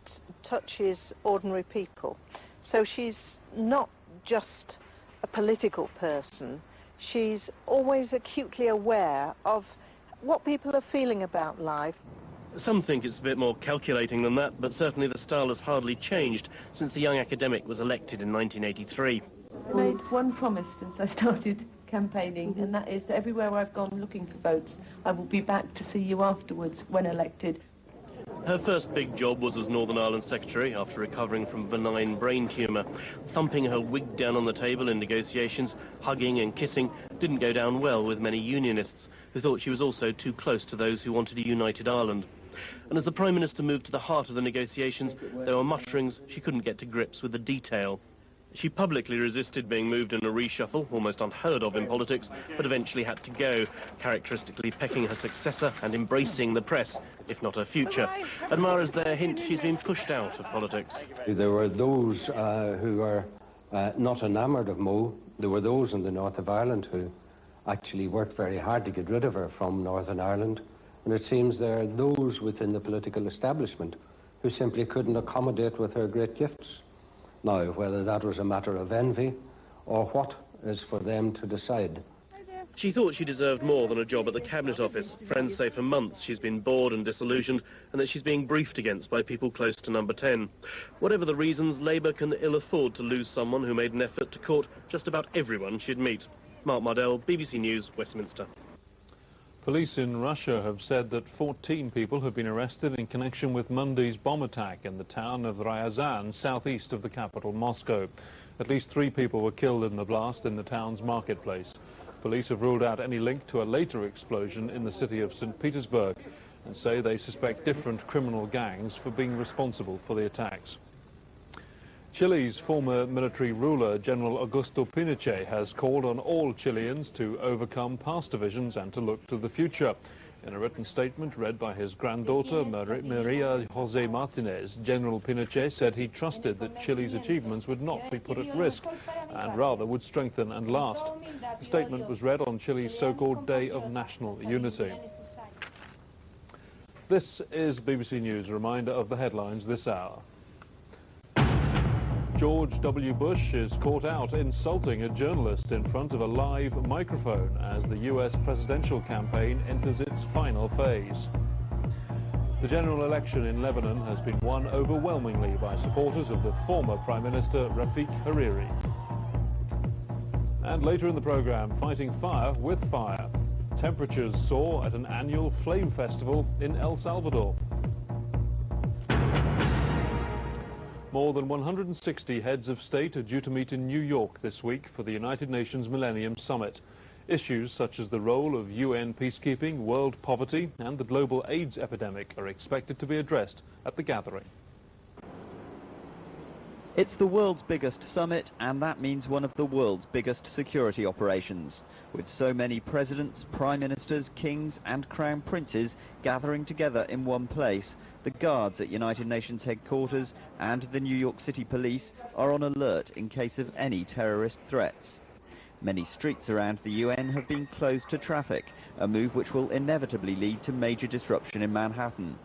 S: touches ordinary people. So she's not just a political person, she's always acutely aware of what people are feeling about life.
I: Some think it's a bit more calculating than that, but certainly the style has hardly changed since the young academic was elected in 1983.
O: I made one promise since I started campaigning, and that is that everywhere I've gone looking for votes, I will be back to see you afterwards when elected.
I: Her first big job was as Northern Ireland Secretary after recovering from benign brain tumour. Thumping her wig down on the table in negotiations, hugging and kissing, didn't go down well with many unionists, who thought she was also too close to those who wanted a united Ireland. And as the Prime Minister moved to the heart of the negotiations, there were mutterings she couldn't get to grips with the detail. She publicly resisted being moved in a reshuffle, almost unheard of in politics, but eventually had to go, characteristically pecking her successor and embracing the press, if not her future. Admirers there hint she's been pushed out of politics.
M: There were those who were not enamoured of Mo. There were those in the north of Ireland who actually worked very hard to get rid of her from Northern Ireland. And it seems there are those within the political establishment who simply couldn't accommodate with her great gifts. Now, whether that was a matter of envy or what is for them to decide.
I: She thought she deserved more than a job at the Cabinet Office. Friends say for months she's been bored and disillusioned and that she's being briefed against by people close to number 10. Whatever the reasons, Labour can ill afford to lose someone who made an effort to court just about everyone she'd meet. Mark Mardell, BBC News, Westminster.
K: Police in Russia have said that 14 people have been arrested in connection with Monday's bomb attack in the town of Ryazan, southeast of the capital, Moscow. At least 3 people were killed in the blast in the town's marketplace. Police have ruled out any link to a later explosion in the city of St. Petersburg and say they suspect different criminal gangs for being responsible for the attacks. Chile's former military ruler, General Augusto Pinochet, has called on all Chileans to overcome past divisions and to look to the future. In a written statement read by his granddaughter, Maria José Martinez, General Pinochet said he trusted that Chile's achievements would not be put at risk and rather would strengthen and last. The statement was read on Chile's so-called Day of National Unity. This is BBC News, a reminder of the headlines this hour. George W. Bush is caught out insulting a journalist in front of a live microphone as the US presidential campaign enters its final phase. The general election in Lebanon has been won overwhelmingly by supporters of the former Prime Minister Rafik Hariri. And later in the programme, fighting fire with fire. Temperatures soar at an annual flame festival in El Salvador. More than 160 heads of state are due to meet in New York this week for the United Nations Millennium Summit. Issues such as the role of UN peacekeeping, world poverty and the global AIDS epidemic are expected to be addressed at the gathering.
D: It's the world's biggest summit, and that means one of the world's biggest security operations. With so many presidents, prime ministers, kings and crown princes gathering together in one place, the guards at United Nations headquarters and the New York City police are on alert in case of any terrorist threats. Many streets around the UN have been closed to traffic, a move which will inevitably lead to major disruption in Manhattan.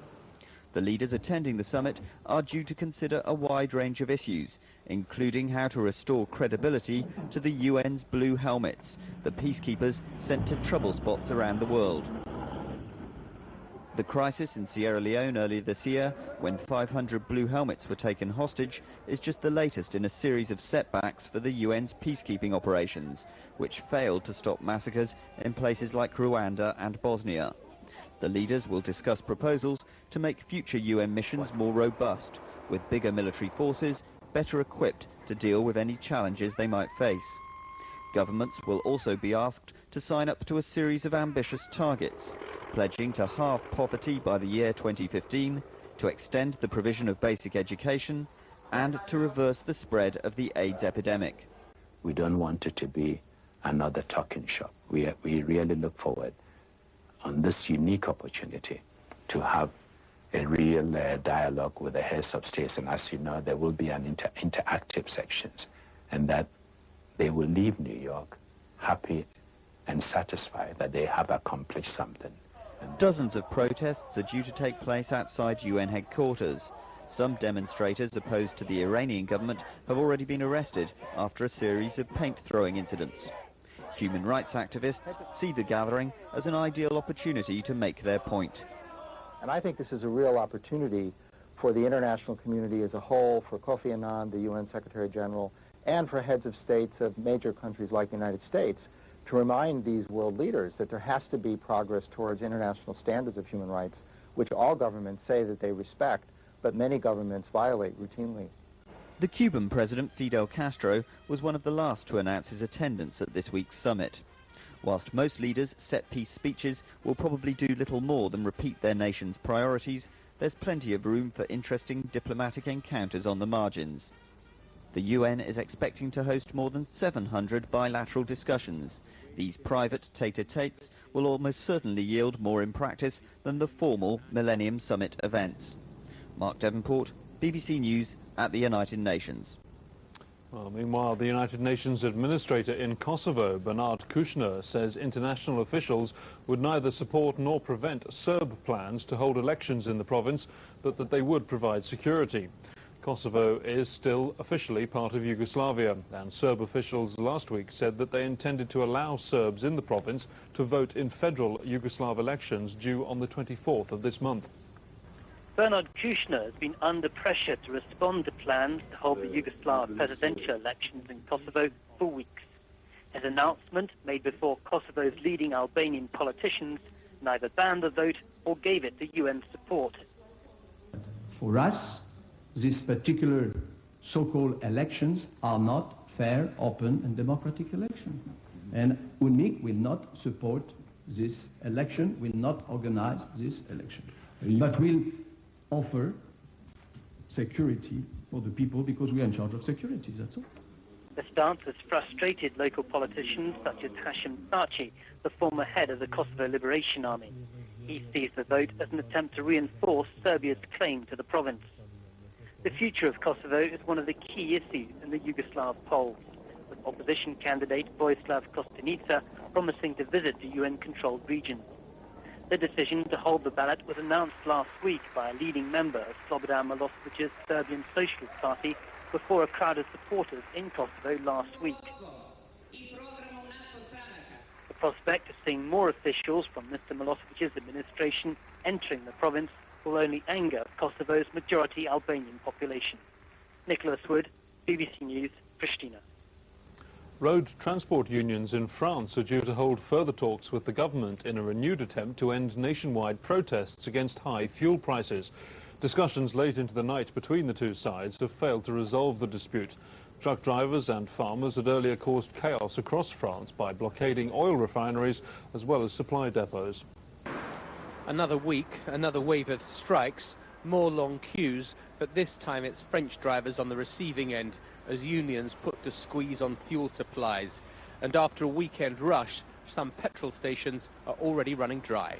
D: The leaders attending the summit are due to consider a wide range of issues, including how to restore credibility to the UN's blue helmets, the peacekeepers sent to trouble spots around the world. The crisis in Sierra Leone earlier this year, when 500 blue helmets were taken hostage, is just the latest in a series of setbacks for the UN's peacekeeping operations, which failed to stop massacres in places like Rwanda and Bosnia. The leaders will discuss proposals to make future UN missions more robust, with bigger military forces better equipped to deal with any challenges they might face. Governments will also be asked to sign up to a series of ambitious targets, pledging to halve poverty by the year 2015, to extend the provision of basic education, and to reverse the spread of the AIDS epidemic.
F: We don't want it to be another talking shop. We really look forward on this unique opportunity to have a real dialogue with the heads of states, and as you know, there will be an interactive sections, and that they will leave New York happy and satisfied that they have accomplished something.
D: Dozens of protests are due to take place outside UN headquarters. Some demonstrators opposed to the Iranian government have already been arrested after a series of paint-throwing incidents. Human rights activists see the gathering as an ideal opportunity to make their point.
G: And I think this is a real opportunity for the international community as a whole, for Kofi Annan, the UN Secretary General, and for heads of states of major countries like the United States to remind these world leaders that there has to be progress towards international standards of human rights, which all governments say that they respect, but many governments violate routinely.
D: The Cuban president, Fidel Castro, was one of the last to announce his attendance at this week's summit. Whilst most leaders' set-piece speeches will probably do little more than repeat their nation's priorities, there's plenty of room for interesting diplomatic encounters on the margins. The UN is expecting to host more than 700 bilateral discussions. These private tete-a-tetes will almost certainly yield more in practice than the formal Millennium Summit events. Mark Devonport, BBC News at the United Nations.
K: Well, meanwhile, the United Nations Administrator in Kosovo, Bernard Kouchner, says international officials would neither support nor prevent Serb plans to hold elections in the province, but that they would provide security. Kosovo is still officially part of Yugoslavia, and Serb officials last week said that they intended to allow Serbs in the province to vote in federal Yugoslav elections due on the 24th of this month.
H: Bernard Kouchner has been under pressure to respond to plans to hold the Yugoslav presidential elections in Kosovo for weeks. His announcement, made before Kosovo's leading Albanian politicians, neither banned the vote or gave it the UN support.
T: For us, these particular so-called elections are not fair, open and democratic elections. And UNMIK will not support this election, will not organize this election, but will offer security for the people because we are in charge of security, that's all.
H: The stance has frustrated local politicians such as Hashim Thaçi, the former head of the Kosovo Liberation Army. He sees the vote as an attempt to reinforce Serbia's claim to the province. The future of Kosovo is one of the key issues in the Yugoslav polls, with opposition candidate Vojislav Kostunica promising to visit the UN-controlled region. The decision to hold the ballot was announced last week by a leading member of Slobodan Milosevic's Serbian Socialist Party before a crowd of supporters in Kosovo last week. The prospect of seeing more officials from Mr. Milosevic's administration entering the province will only anger Kosovo's majority Albanian population. Nicholas Wood, BBC News, Pristina.
K: Road transport unions in France are due to hold further talks with the government in a renewed attempt to end nationwide protests against high fuel prices. Discussions late into the night between the two sides have failed to resolve the dispute. Truck drivers and farmers had earlier caused chaos across France by blockading oil refineries as well as supply depots.
U: Another week, another wave of strikes, more long queues, but this time it's French drivers on the receiving end as unions put the squeeze on fuel supplies. And after a weekend rush, some petrol stations are already running dry.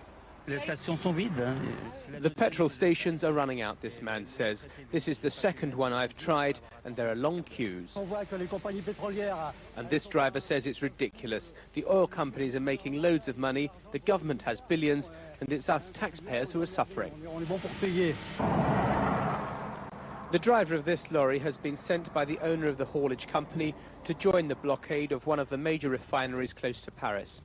U: The petrol stations are running out, this man says. This is the second one I've tried, and there are long queues. And this driver says it's ridiculous. The oil companies are making loads of money, the government has billions, and it's us taxpayers who are suffering. The driver of this lorry has been sent by the owner of the haulage company to join the blockade of one of the major refineries close to Paris.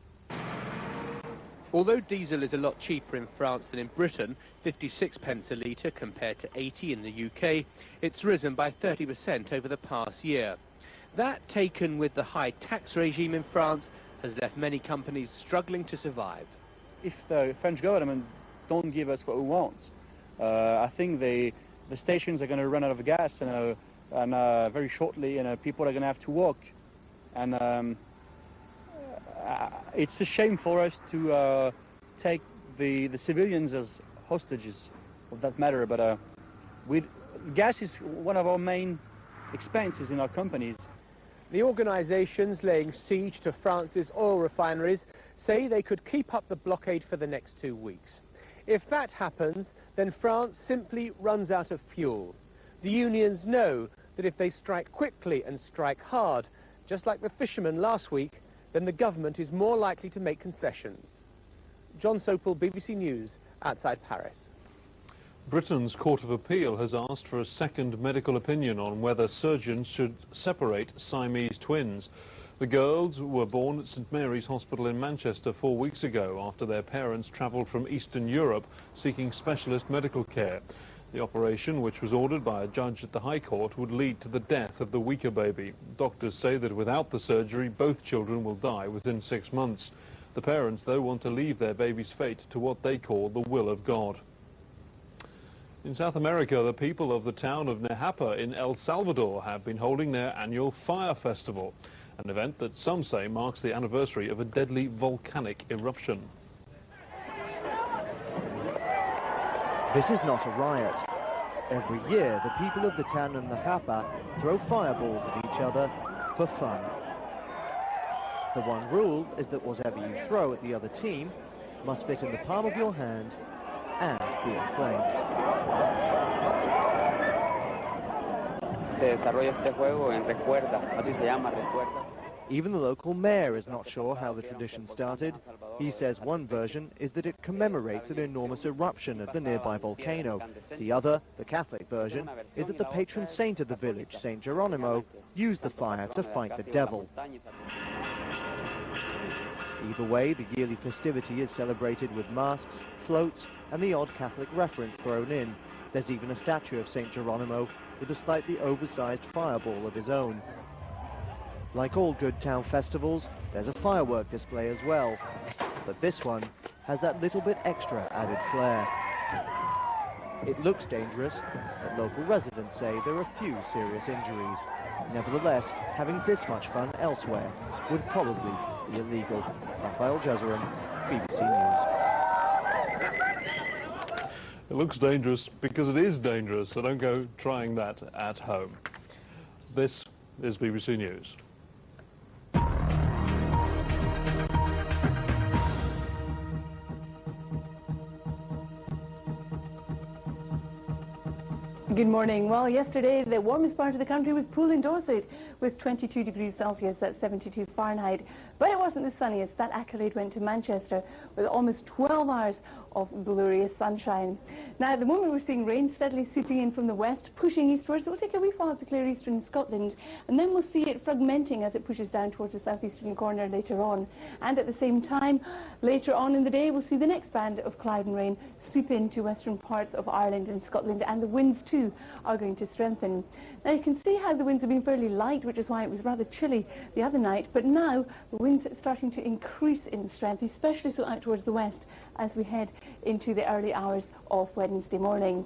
U: Although diesel is a lot cheaper in France than in Britain, 56 pence a litre compared to 80 in the UK, it's risen by 30% over the past year. That, taken with the high tax regime in France, has left many companies struggling to survive.
V: If the French government don't give us what we want, I think the stations are going to run out of gas and very shortly, and people are going to have to walk. And it's a shame for us to take the civilians as hostages of that matter, but gas is one of our main expenses in our companies.
U: The organisations laying siege to France's oil refineries say they could keep up the blockade for the next 2 weeks. If that happens, then France simply runs out of fuel. The unions know that if they strike quickly and strike hard, just like the fishermen last week, then the government is more likely to make concessions. John Sopel, BBC News, outside Paris.
K: Britain's Court of Appeal has asked for a second medical opinion on whether surgeons should separate Siamese twins. The girls were born at St Mary's Hospital in Manchester 4 weeks ago after their parents travelled from Eastern Europe seeking specialist medical care. The operation, which was ordered by a judge at the High Court, would lead to the death of the weaker baby. Doctors say that without the surgery, both children will die within 6 months. The parents, though, want to leave their baby's fate to what they call the will of God. In South America, the people of the town of Nejapa in El Salvador have been holding their annual fire festival, an event that some say marks the anniversary of a deadly volcanic eruption.
E: This is not a riot. Every year, the people of the town of Nejapa throw fireballs at each other for fun. The one rule is that whatever you throw at the other team must fit in the palm of your hand and be in flames.
J: Se desarrolla este juego en Recuerda, así se llama, Recuerda.
E: Even the local mayor is not sure how the tradition started. He says one version is that it commemorates an enormous eruption of the nearby volcano. The other, the Catholic version, is that the patron saint of the village, Saint Geronimo, used the fire to fight the devil. Either way, the yearly festivity is celebrated with masks, floats, and the odd Catholic reference thrown in. There's even a statue of Saint Geronimo with a slightly oversized fireball of his own. Like all good town festivals, there's a firework display as well, but this one has that little bit extra added flair. It looks dangerous, but local residents say there are few serious injuries. Nevertheless, having this much fun elsewhere would probably be illegal. Rafael Jezeran, BBC News.
K: It looks dangerous because it is dangerous, so don't go trying that at home. This is BBC News.
L: Good morning. Well, yesterday the warmest part of the country was Poole in Dorset with 22 degrees Celsius, that's 72 Fahrenheit. But it wasn't the sunniest. That accolade went to Manchester with almost 12 hours of glorious sunshine. Now, at the moment we're seeing rain steadily sweeping in from the west, pushing eastwards. It will take a wee while to clear eastern Scotland, and then we'll see it fragmenting as it pushes down towards the southeastern corner later on. And at the same time, later on in the day, we'll see the next band of cloud and rain sweep into western parts of Ireland and Scotland, and the winds too are going to strengthen. Now you can see how the winds have been fairly light, which is why it was rather chilly the other night, but now the winds are starting to increase in strength, especially so out towards the west as we head into the early hours of Wednesday morning.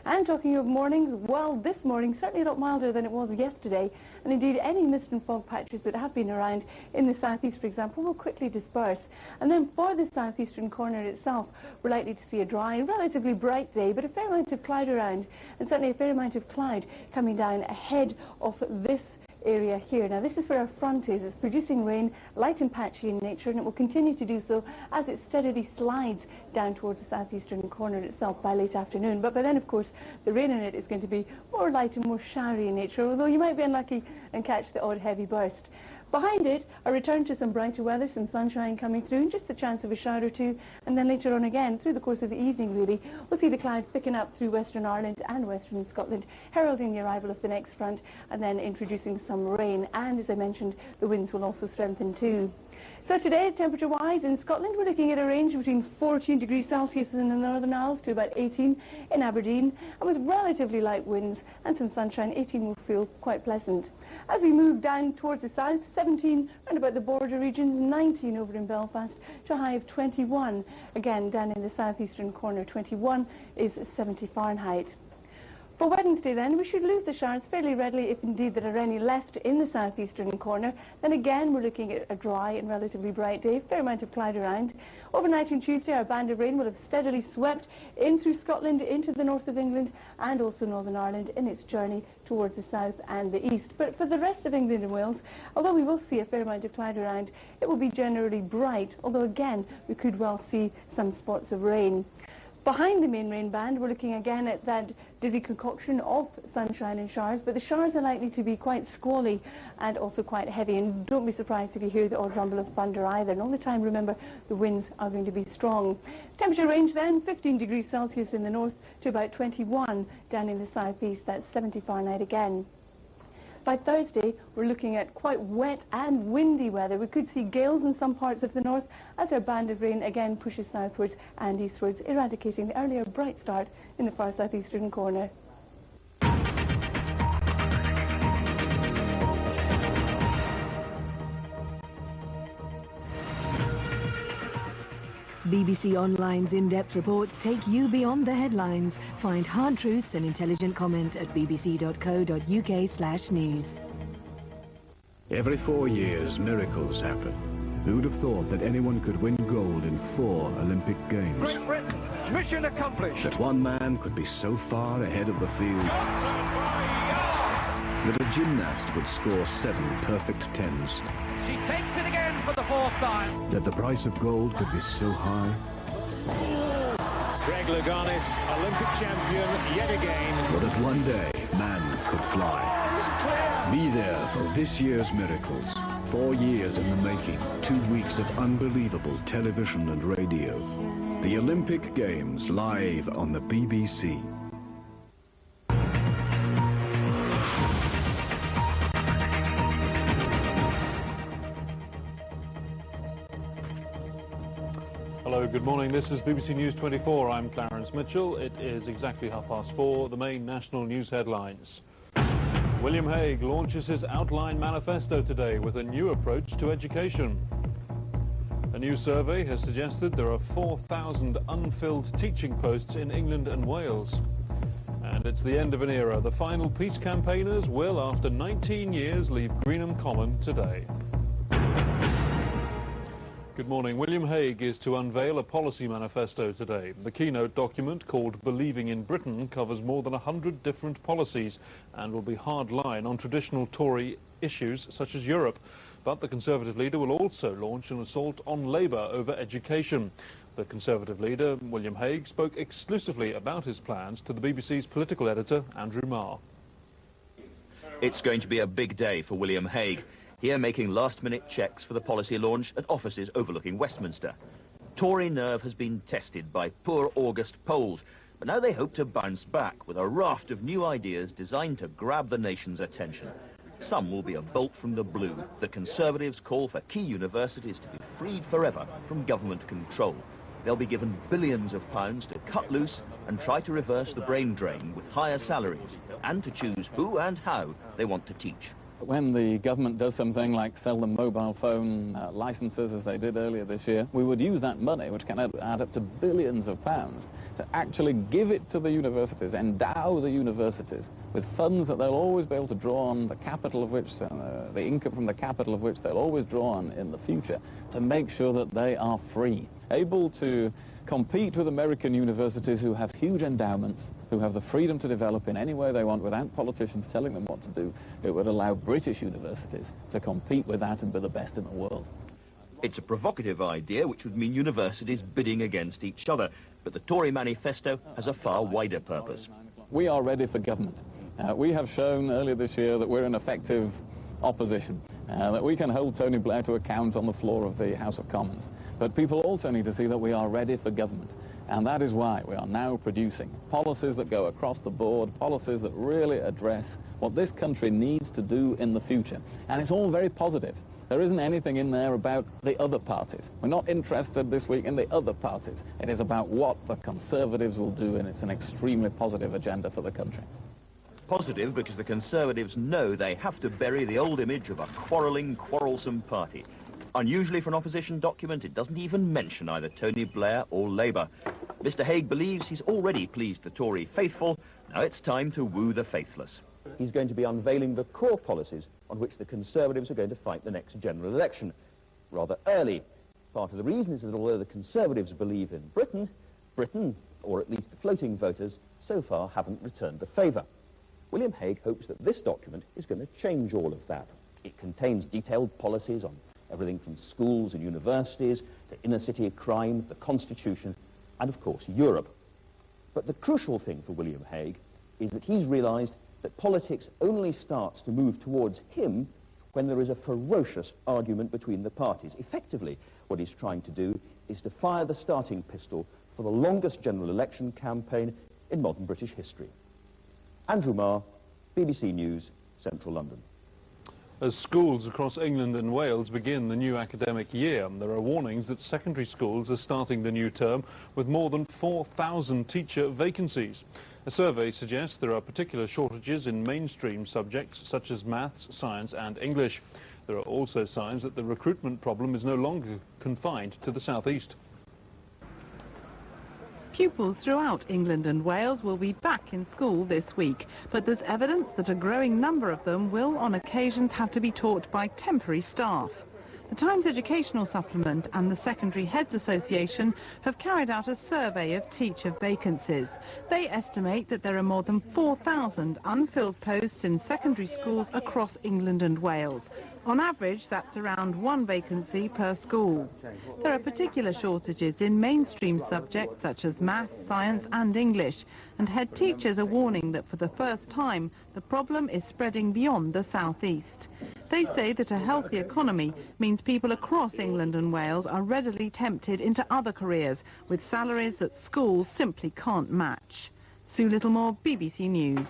L: And talking of mornings, well, this morning certainly a lot milder than it was yesterday, and indeed any mist and fog patches that have been around in the southeast, for example, will quickly disperse. And then for the southeastern corner itself, we're likely to see a dry, relatively bright day, but a fair amount of cloud around, and certainly a fair amount of cloud coming down ahead of this area here. Now this is where our front is. It's producing rain, light and patchy in nature, and it will continue to do so as it steadily slides down towards the southeastern corner itself by late afternoon. But by then, of course, the rain in it is going to be more light and more showery in nature, although you might be unlucky and catch the odd heavy burst. Behind it, a return to some brighter weather, some sunshine coming through, and just the chance of a shower or two. And then later on again, through the course of the evening really, we'll see the clouds picking up through Western Ireland and Western Scotland, heralding the arrival of the next front, and then introducing some rain. And as I mentioned, the winds will also strengthen too. So today, temperature-wise, in Scotland, we're looking at a range between 14 degrees Celsius in the Northern Isles to about 18 in Aberdeen, and with relatively light winds and some sunshine, 18 will feel quite pleasant. As we move down towards the south, 17 round about the border regions, 19 over in Belfast, to a high of 21. Again, down in the southeastern corner, 21 is 70 Fahrenheit. For Wednesday then, we should lose the showers fairly readily if indeed there are any left in the southeastern corner. Then again, we're looking at a dry and relatively bright day, fair amount of cloud around. Overnight on Tuesday, our band of rain will have steadily swept in through Scotland, into the north of England, and also Northern Ireland in its journey towards the south and the east. But for the rest of England and Wales, although we will see a fair amount of cloud around, it will be generally bright, although again, we could well see some spots of rain. Behind the main rain band, we're looking again at that dizzy concoction of sunshine and showers, but the showers are likely to be quite squally and also quite heavy, and don't be surprised if you hear the odd rumble of thunder either. And all the time, remember, the winds are going to be strong. Temperature range then, 15 degrees Celsius in the north to about 21 down in the southeast. That's 70 Fahrenheit again. By Thursday, we're looking at quite wet and windy weather. We could see gales in some parts of the north as our band of rain again pushes southwards and eastwards, eradicating the earlier bright start in the far southeastern corner.
B: BBC Online's in-depth reports take you beyond the headlines. Find hard truths and intelligent comment at bbc.co.uk/news.
P: Every 4 years, miracles happen. Who'd have thought that anyone could win gold in 4 Olympic Games?
W: Great Britain, mission accomplished.
P: That one man could be so far ahead of the field that a gymnast would score 7 perfect tens.
W: She takes it again for the 4th time.
P: That the price of gold could be so high.
W: Greg Louganis, Olympic champion yet again.
P: Or that one day, man could fly. Be there for this year's miracles. 4 years in the making. 2 weeks of unbelievable television and radio. The Olympic Games live on the BBC.
K: Hello, good morning. This is BBC News 24. I'm Clarence Mitchell. It is exactly 4:30. The main national news headlines. William Hague launches his outline manifesto today with a new approach to education. A new survey has suggested there are 4,000 unfilled teaching posts in England and Wales. And it's the end of an era. The final peace campaigners will, after 19 years, leave Greenham Common today. Good morning. William Hague is to unveil a policy manifesto today. The keynote document, called Believing in Britain, covers more than 100 different policies and will be hardline on traditional Tory issues such as Europe. But the Conservative leader will also launch an assault on Labour over education. The Conservative leader, William Hague, spoke exclusively about his plans to the BBC's political editor, Andrew Marr.
X: It's going to be a big day for William Hague. Here making last-minute checks for the policy launch at offices overlooking Westminster. Tory nerve has been tested by poor August polls, but now they hope to bounce back with a raft of new ideas designed to grab the nation's attention. Some will be a bolt from the blue. The Conservatives call for key universities to be freed forever from government control. They'll be given billions of pounds to cut loose and try to reverse the brain drain with higher salaries, and to choose who and how they want to teach.
Y: When the government does something like sell them mobile phone licenses, as they did earlier this year, we would use that money, which can add up to billions of pounds, to actually give it to the universities, endow the universities with funds that they'll always be able to draw on, the capital of which, the income from the capital of which they'll always draw on in the future, to make sure that they are free, able to compete with American universities who have huge endowments, who have the freedom to develop in any way they want without politicians telling them what to do. It would allow British universities to compete with that and be the best in the world.
X: It's a provocative idea which would mean universities bidding against each other, but the Tory manifesto has a far wider purpose.
Y: We are ready for government. We have shown earlier this year that we're an effective opposition, that we can hold Tony Blair to account on the floor of the House of Commons. But people also need to see that we are ready for government. And that is why we are now producing policies that go across the board, policies that really address what this country needs to do in the future. And it's all very positive. There isn't anything in there about the other parties. We're not interested this week in the other parties. It is about what the Conservatives will do, and it's an extremely positive agenda for the country.
X: Positive because the Conservatives know they have to bury the old image of a quarrelling, quarrelsome party. Unusually for an opposition document, it doesn't even mention either Tony Blair or Labour. Mr Hague believes he's already pleased the Tory faithful. Now it's time to woo the faithless. He's going to be unveiling the core policies on which the Conservatives are going to fight the next general election. Rather early. Part of the reason is that although the Conservatives believe in Britain, or at least the floating voters, so far haven't returned the favour. William Hague hopes that this document is going to change all of that. It contains detailed policies on everything from schools and universities to inner-city crime, the Constitution, and of course Europe. But the crucial thing for William Hague is that he's realised that politics only starts to move towards him when there is a ferocious argument between the parties. Effectively, what he's trying to do is to fire the starting pistol for the longest general election campaign in modern British history. Andrew Marr, BBC News, Central London.
K: As schools across England and Wales begin the new academic year, there are warnings that secondary schools are starting the new term with more than 4,000 teacher vacancies. A survey suggests there are particular shortages in mainstream subjects such as maths, science and English. There are also signs that the recruitment problem is no longer confined to the southeast.
A: Pupils throughout England and Wales will be back in school this week, but there's evidence that a growing number of them will on occasions have to be taught by temporary staff. The Times Educational Supplement and the Secondary Heads Association have carried out a survey of teacher vacancies. They estimate that there are more than 4,000 unfilled posts in secondary schools across England and Wales. On average, that's around one vacancy per school. There are particular shortages in mainstream subjects such as maths, science and English, and head teachers are warning that for the first time, the problem is spreading beyond the southeast. They say that a healthy economy means people across England and Wales are readily tempted into other careers with salaries that schools simply can't match. Sue Littlemore, BBC News.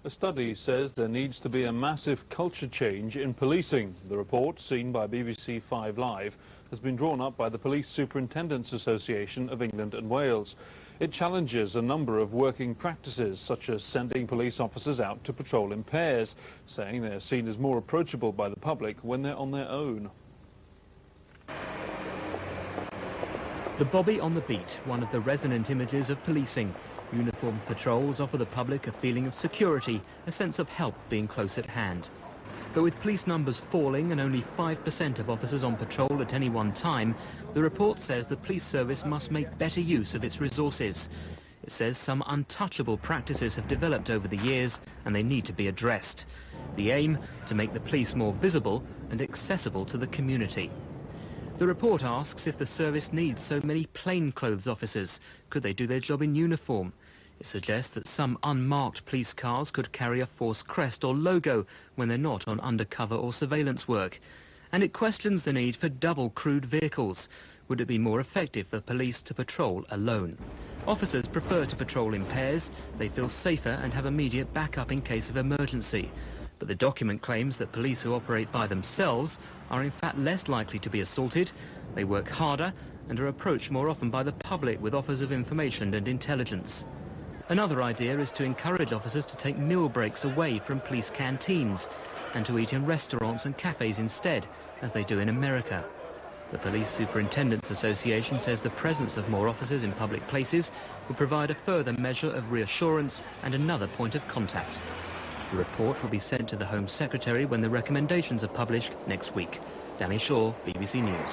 K: A study says there needs to be a massive culture change in policing. The report, seen by BBC 5 Live, has been drawn up by the Police Superintendents Association of England and Wales. It challenges a number of working practices, such as sending police officers out to patrol in pairs, saying they're seen as more approachable by the public when they're on their own.
C: The bobby on the beat, one of the resonant images of policing. Uniformed patrols offer the public a feeling of security, a sense of help being close at hand. But with police numbers falling and only 5% of officers on patrol at any one time, the report says the police service must make better use of its resources. It says some untouchable practices have developed over the years and they need to be addressed. The aim, to make the police more visible and accessible to the community. The report asks if the service needs so many plainclothes officers. Could they do their job in uniform? It suggests that some unmarked police cars could carry a force crest or logo when they're not on undercover or surveillance work. And it questions the need for double crewed vehicles. Would it be more effective for police to patrol alone? Officers prefer to patrol in pairs. They feel safer and have immediate backup in case of emergency. But the document claims that police who operate by themselves are in fact less likely to be assaulted. They work harder and are approached more often by the public with offers of information and intelligence. Another idea is to encourage officers to take meal breaks away from police canteens and to eat in restaurants and cafes instead, as they do in America. The Police Superintendents Association says the presence of more officers in public places will provide a further measure of reassurance and another point of contact. The report will be sent to the Home Secretary when the recommendations are published next week. Danny Shaw, BBC News.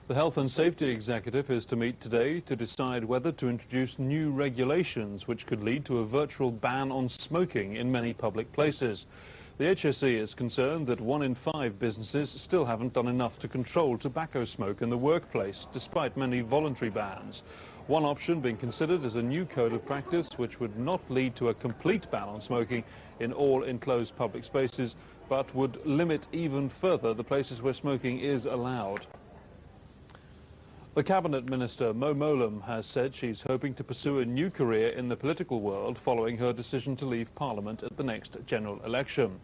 K: The Health and Safety Executive is to meet today to decide whether to introduce new regulations which could lead to a virtual ban on smoking in many public places. The HSE is concerned that 1 in 5 businesses still haven't done enough to control tobacco smoke in the workplace, despite many voluntary bans. One option being considered is a new code of practice which would not lead to a complete ban on smoking in all enclosed public spaces, but would limit even further the places where smoking is allowed. The Cabinet Minister, Mo Mowlam, has said she's hoping to pursue a new career in the political world following her decision to leave Parliament at the next general election.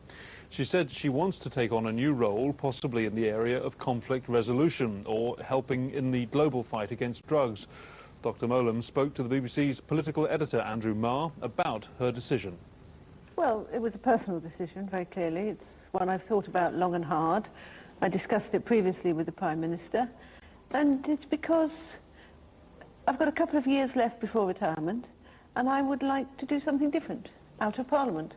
K: She said she wants to take on a new role, possibly in the area of conflict resolution or helping in the global fight against drugs. Dr. Mowlam spoke to the BBC's political editor, Andrew Marr, about her decision.
N: Well, it was a personal decision, very clearly. It's one I've thought about long and hard. I discussed it previously with the Prime Minister. And it's because I've got a couple of years left before retirement, and I would like to do something different out of Parliament.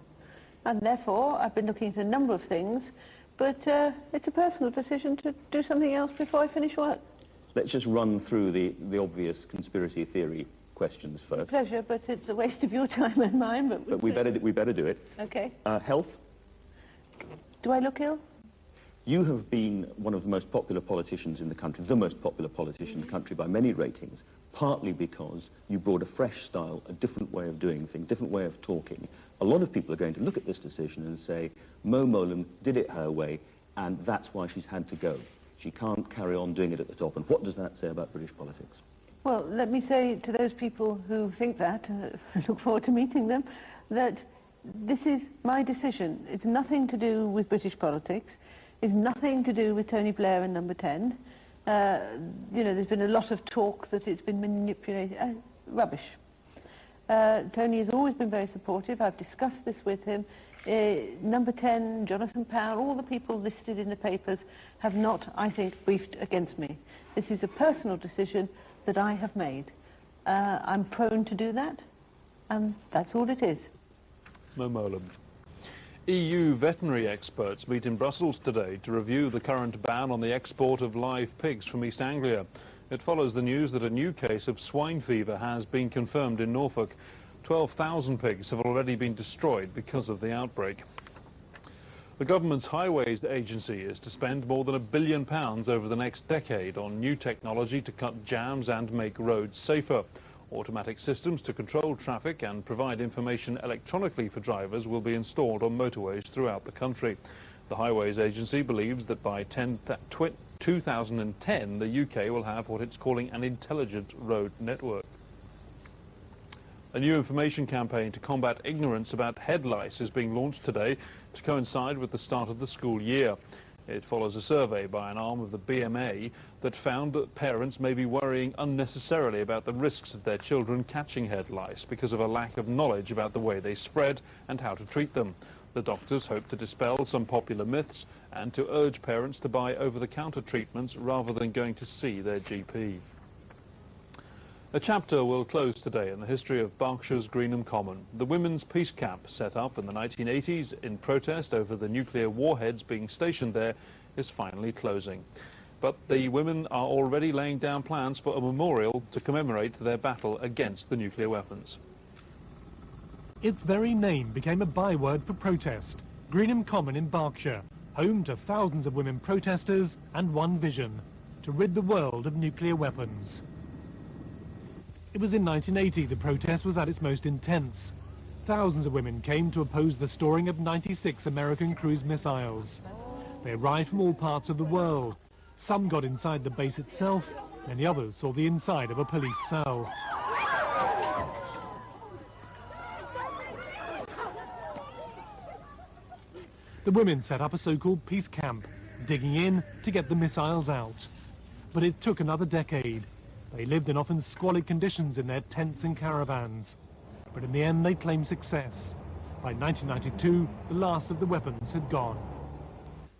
N: And therefore, I've been looking at a number of things, but it's a personal decision to do something else before I finish work.
Q: Let's just run through the obvious conspiracy theory questions first.
N: Pleasure, but it's a waste of your time and mine.
Q: But we better do it.
N: Okay.
Q: Health.
N: Do I look ill?
Q: You have been one of the most popular politicians in the country, the most popular politician in the country by many ratings, partly because you brought a fresh style, a different way of doing things, different way of talking. A lot of people are going to look at this decision and say, Mo Mowlam did it her way, and that's why she's had to go. She can't carry on doing it at the top. And what does that say about British politics?
N: Well, let me say to those people who think that, I look forward to meeting them, that this is my decision. It's nothing to do with British politics. It's nothing to do with Tony Blair and Number 10. You know, there's been a lot of talk that it's been manipulated. Rubbish. Tony has always been very supportive. I've discussed this with him. Number 10, Jonathan Powell, all the people listed in the papers have not, I think, briefed against me. This is a personal decision that I have made. I'm prone to do that, and that's all it is.
K: Mo Molam. EU veterinary experts meet in Brussels today to review the current ban on the export of live pigs from East Anglia. It follows the news that a new case of swine fever has been confirmed in Norfolk. 12,000 pigs have already been destroyed because of the outbreak. The government's highways agency is to spend more than £1 billion over the next decade on new technology to cut jams and make roads safer. Automatic systems to control traffic and provide information electronically for drivers will be installed on motorways throughout the country. The Highways Agency believes that by 2010 the UK will have what it's calling an intelligent road network. A new information campaign to combat ignorance about head lice is being launched today to coincide with the start of the school year. It follows a survey by an arm of the BMA that found that parents may be worrying unnecessarily about the risks of their children catching head lice because of a lack of knowledge about the way they spread and how to treat them. The doctors hope to dispel some popular myths and to urge parents to buy over-the-counter treatments rather than going to see their GP. A chapter will close today in the history of Berkshire's Greenham Common. The women's peace camp, set up in the 1980s in protest over the nuclear warheads being stationed there, is finally closing. But the women are already laying down plans for a memorial to commemorate their battle against the nuclear weapons.
I: Its very name became a byword for protest. Greenham Common in Berkshire, home to thousands of women protesters and one vision: to rid the world of nuclear weapons. It was in 1980 the protest was at its most intense. Thousands of women came to oppose the storing of 96 American cruise missiles. They arrived from all parts of the world. Some got inside the base itself, and the others saw the inside of a police cell. The women set up a so-called peace camp, digging in to get the missiles out. But it took another decade. They lived in often squalid conditions in their tents and caravans. But in the end, they claimed success. By 1992, the last of the weapons had gone.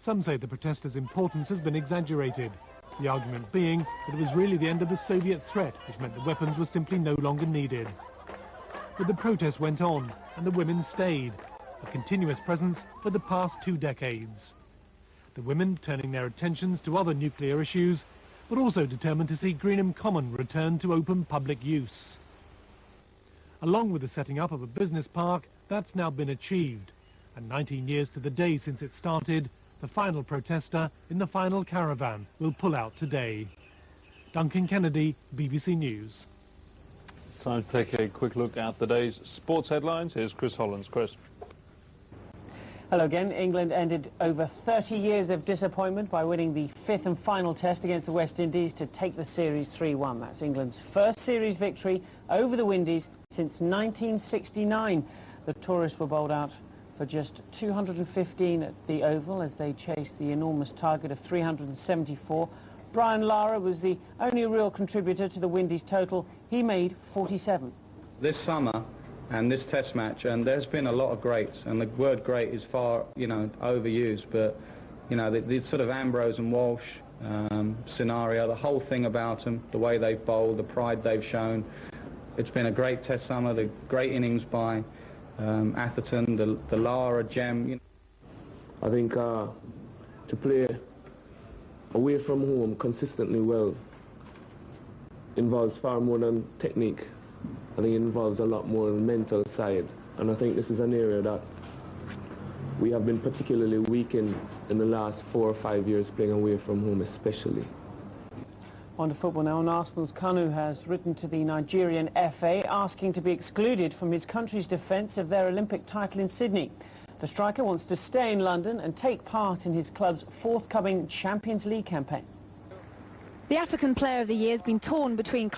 I: Some say the protesters' importance has been exaggerated, the argument being that it was really the end of the Soviet threat, which meant the weapons were simply no longer needed. But the protest went on, and the women stayed, a continuous presence for the past 2 decades. The women turning their attentions to other nuclear issues, but also determined to see Greenham Common return to open public use. Along with the setting up of a business park, that's now been achieved. And 19 years to the day since it started, the final protester in the final caravan will pull out today. Duncan Kennedy, BBC News.
K: Time to take a quick look at the day's sports headlines. Here's Chris Hollands. Chris.
M: Hello again. England ended over 30 years of disappointment by winning the 5th and final test against the West Indies to take the series 3-1. That's England's first series victory over the Windies since 1969. The tourists were bowled out for just 215 at the Oval as they chased the enormous target of 374. Brian Lara was the only real contributor to the Windies' total. He made 47.
O: This summer and this test match, and there's been a lot of greats, and the word great is far, overused, but, the sort of Ambrose and Walsh scenario, the whole thing about them, the way they've bowled, the pride they've shown. It's been a great test summer, the great innings by Atherton, the Lara gem.
R: I think to play away from home consistently well involves far more than technique. I think it involves a lot more mental side, and I think this is an area that we have been particularly weak in the last 4 or 5 years, playing away from home especially.
M: On to football now, and Arsenal's Kanu has written to the Nigerian FA asking to be excluded from his country's defence of their Olympic title in Sydney. The striker wants to stay in London and take part in his club's forthcoming Champions League campaign.
S: The African Player of the Year has been torn between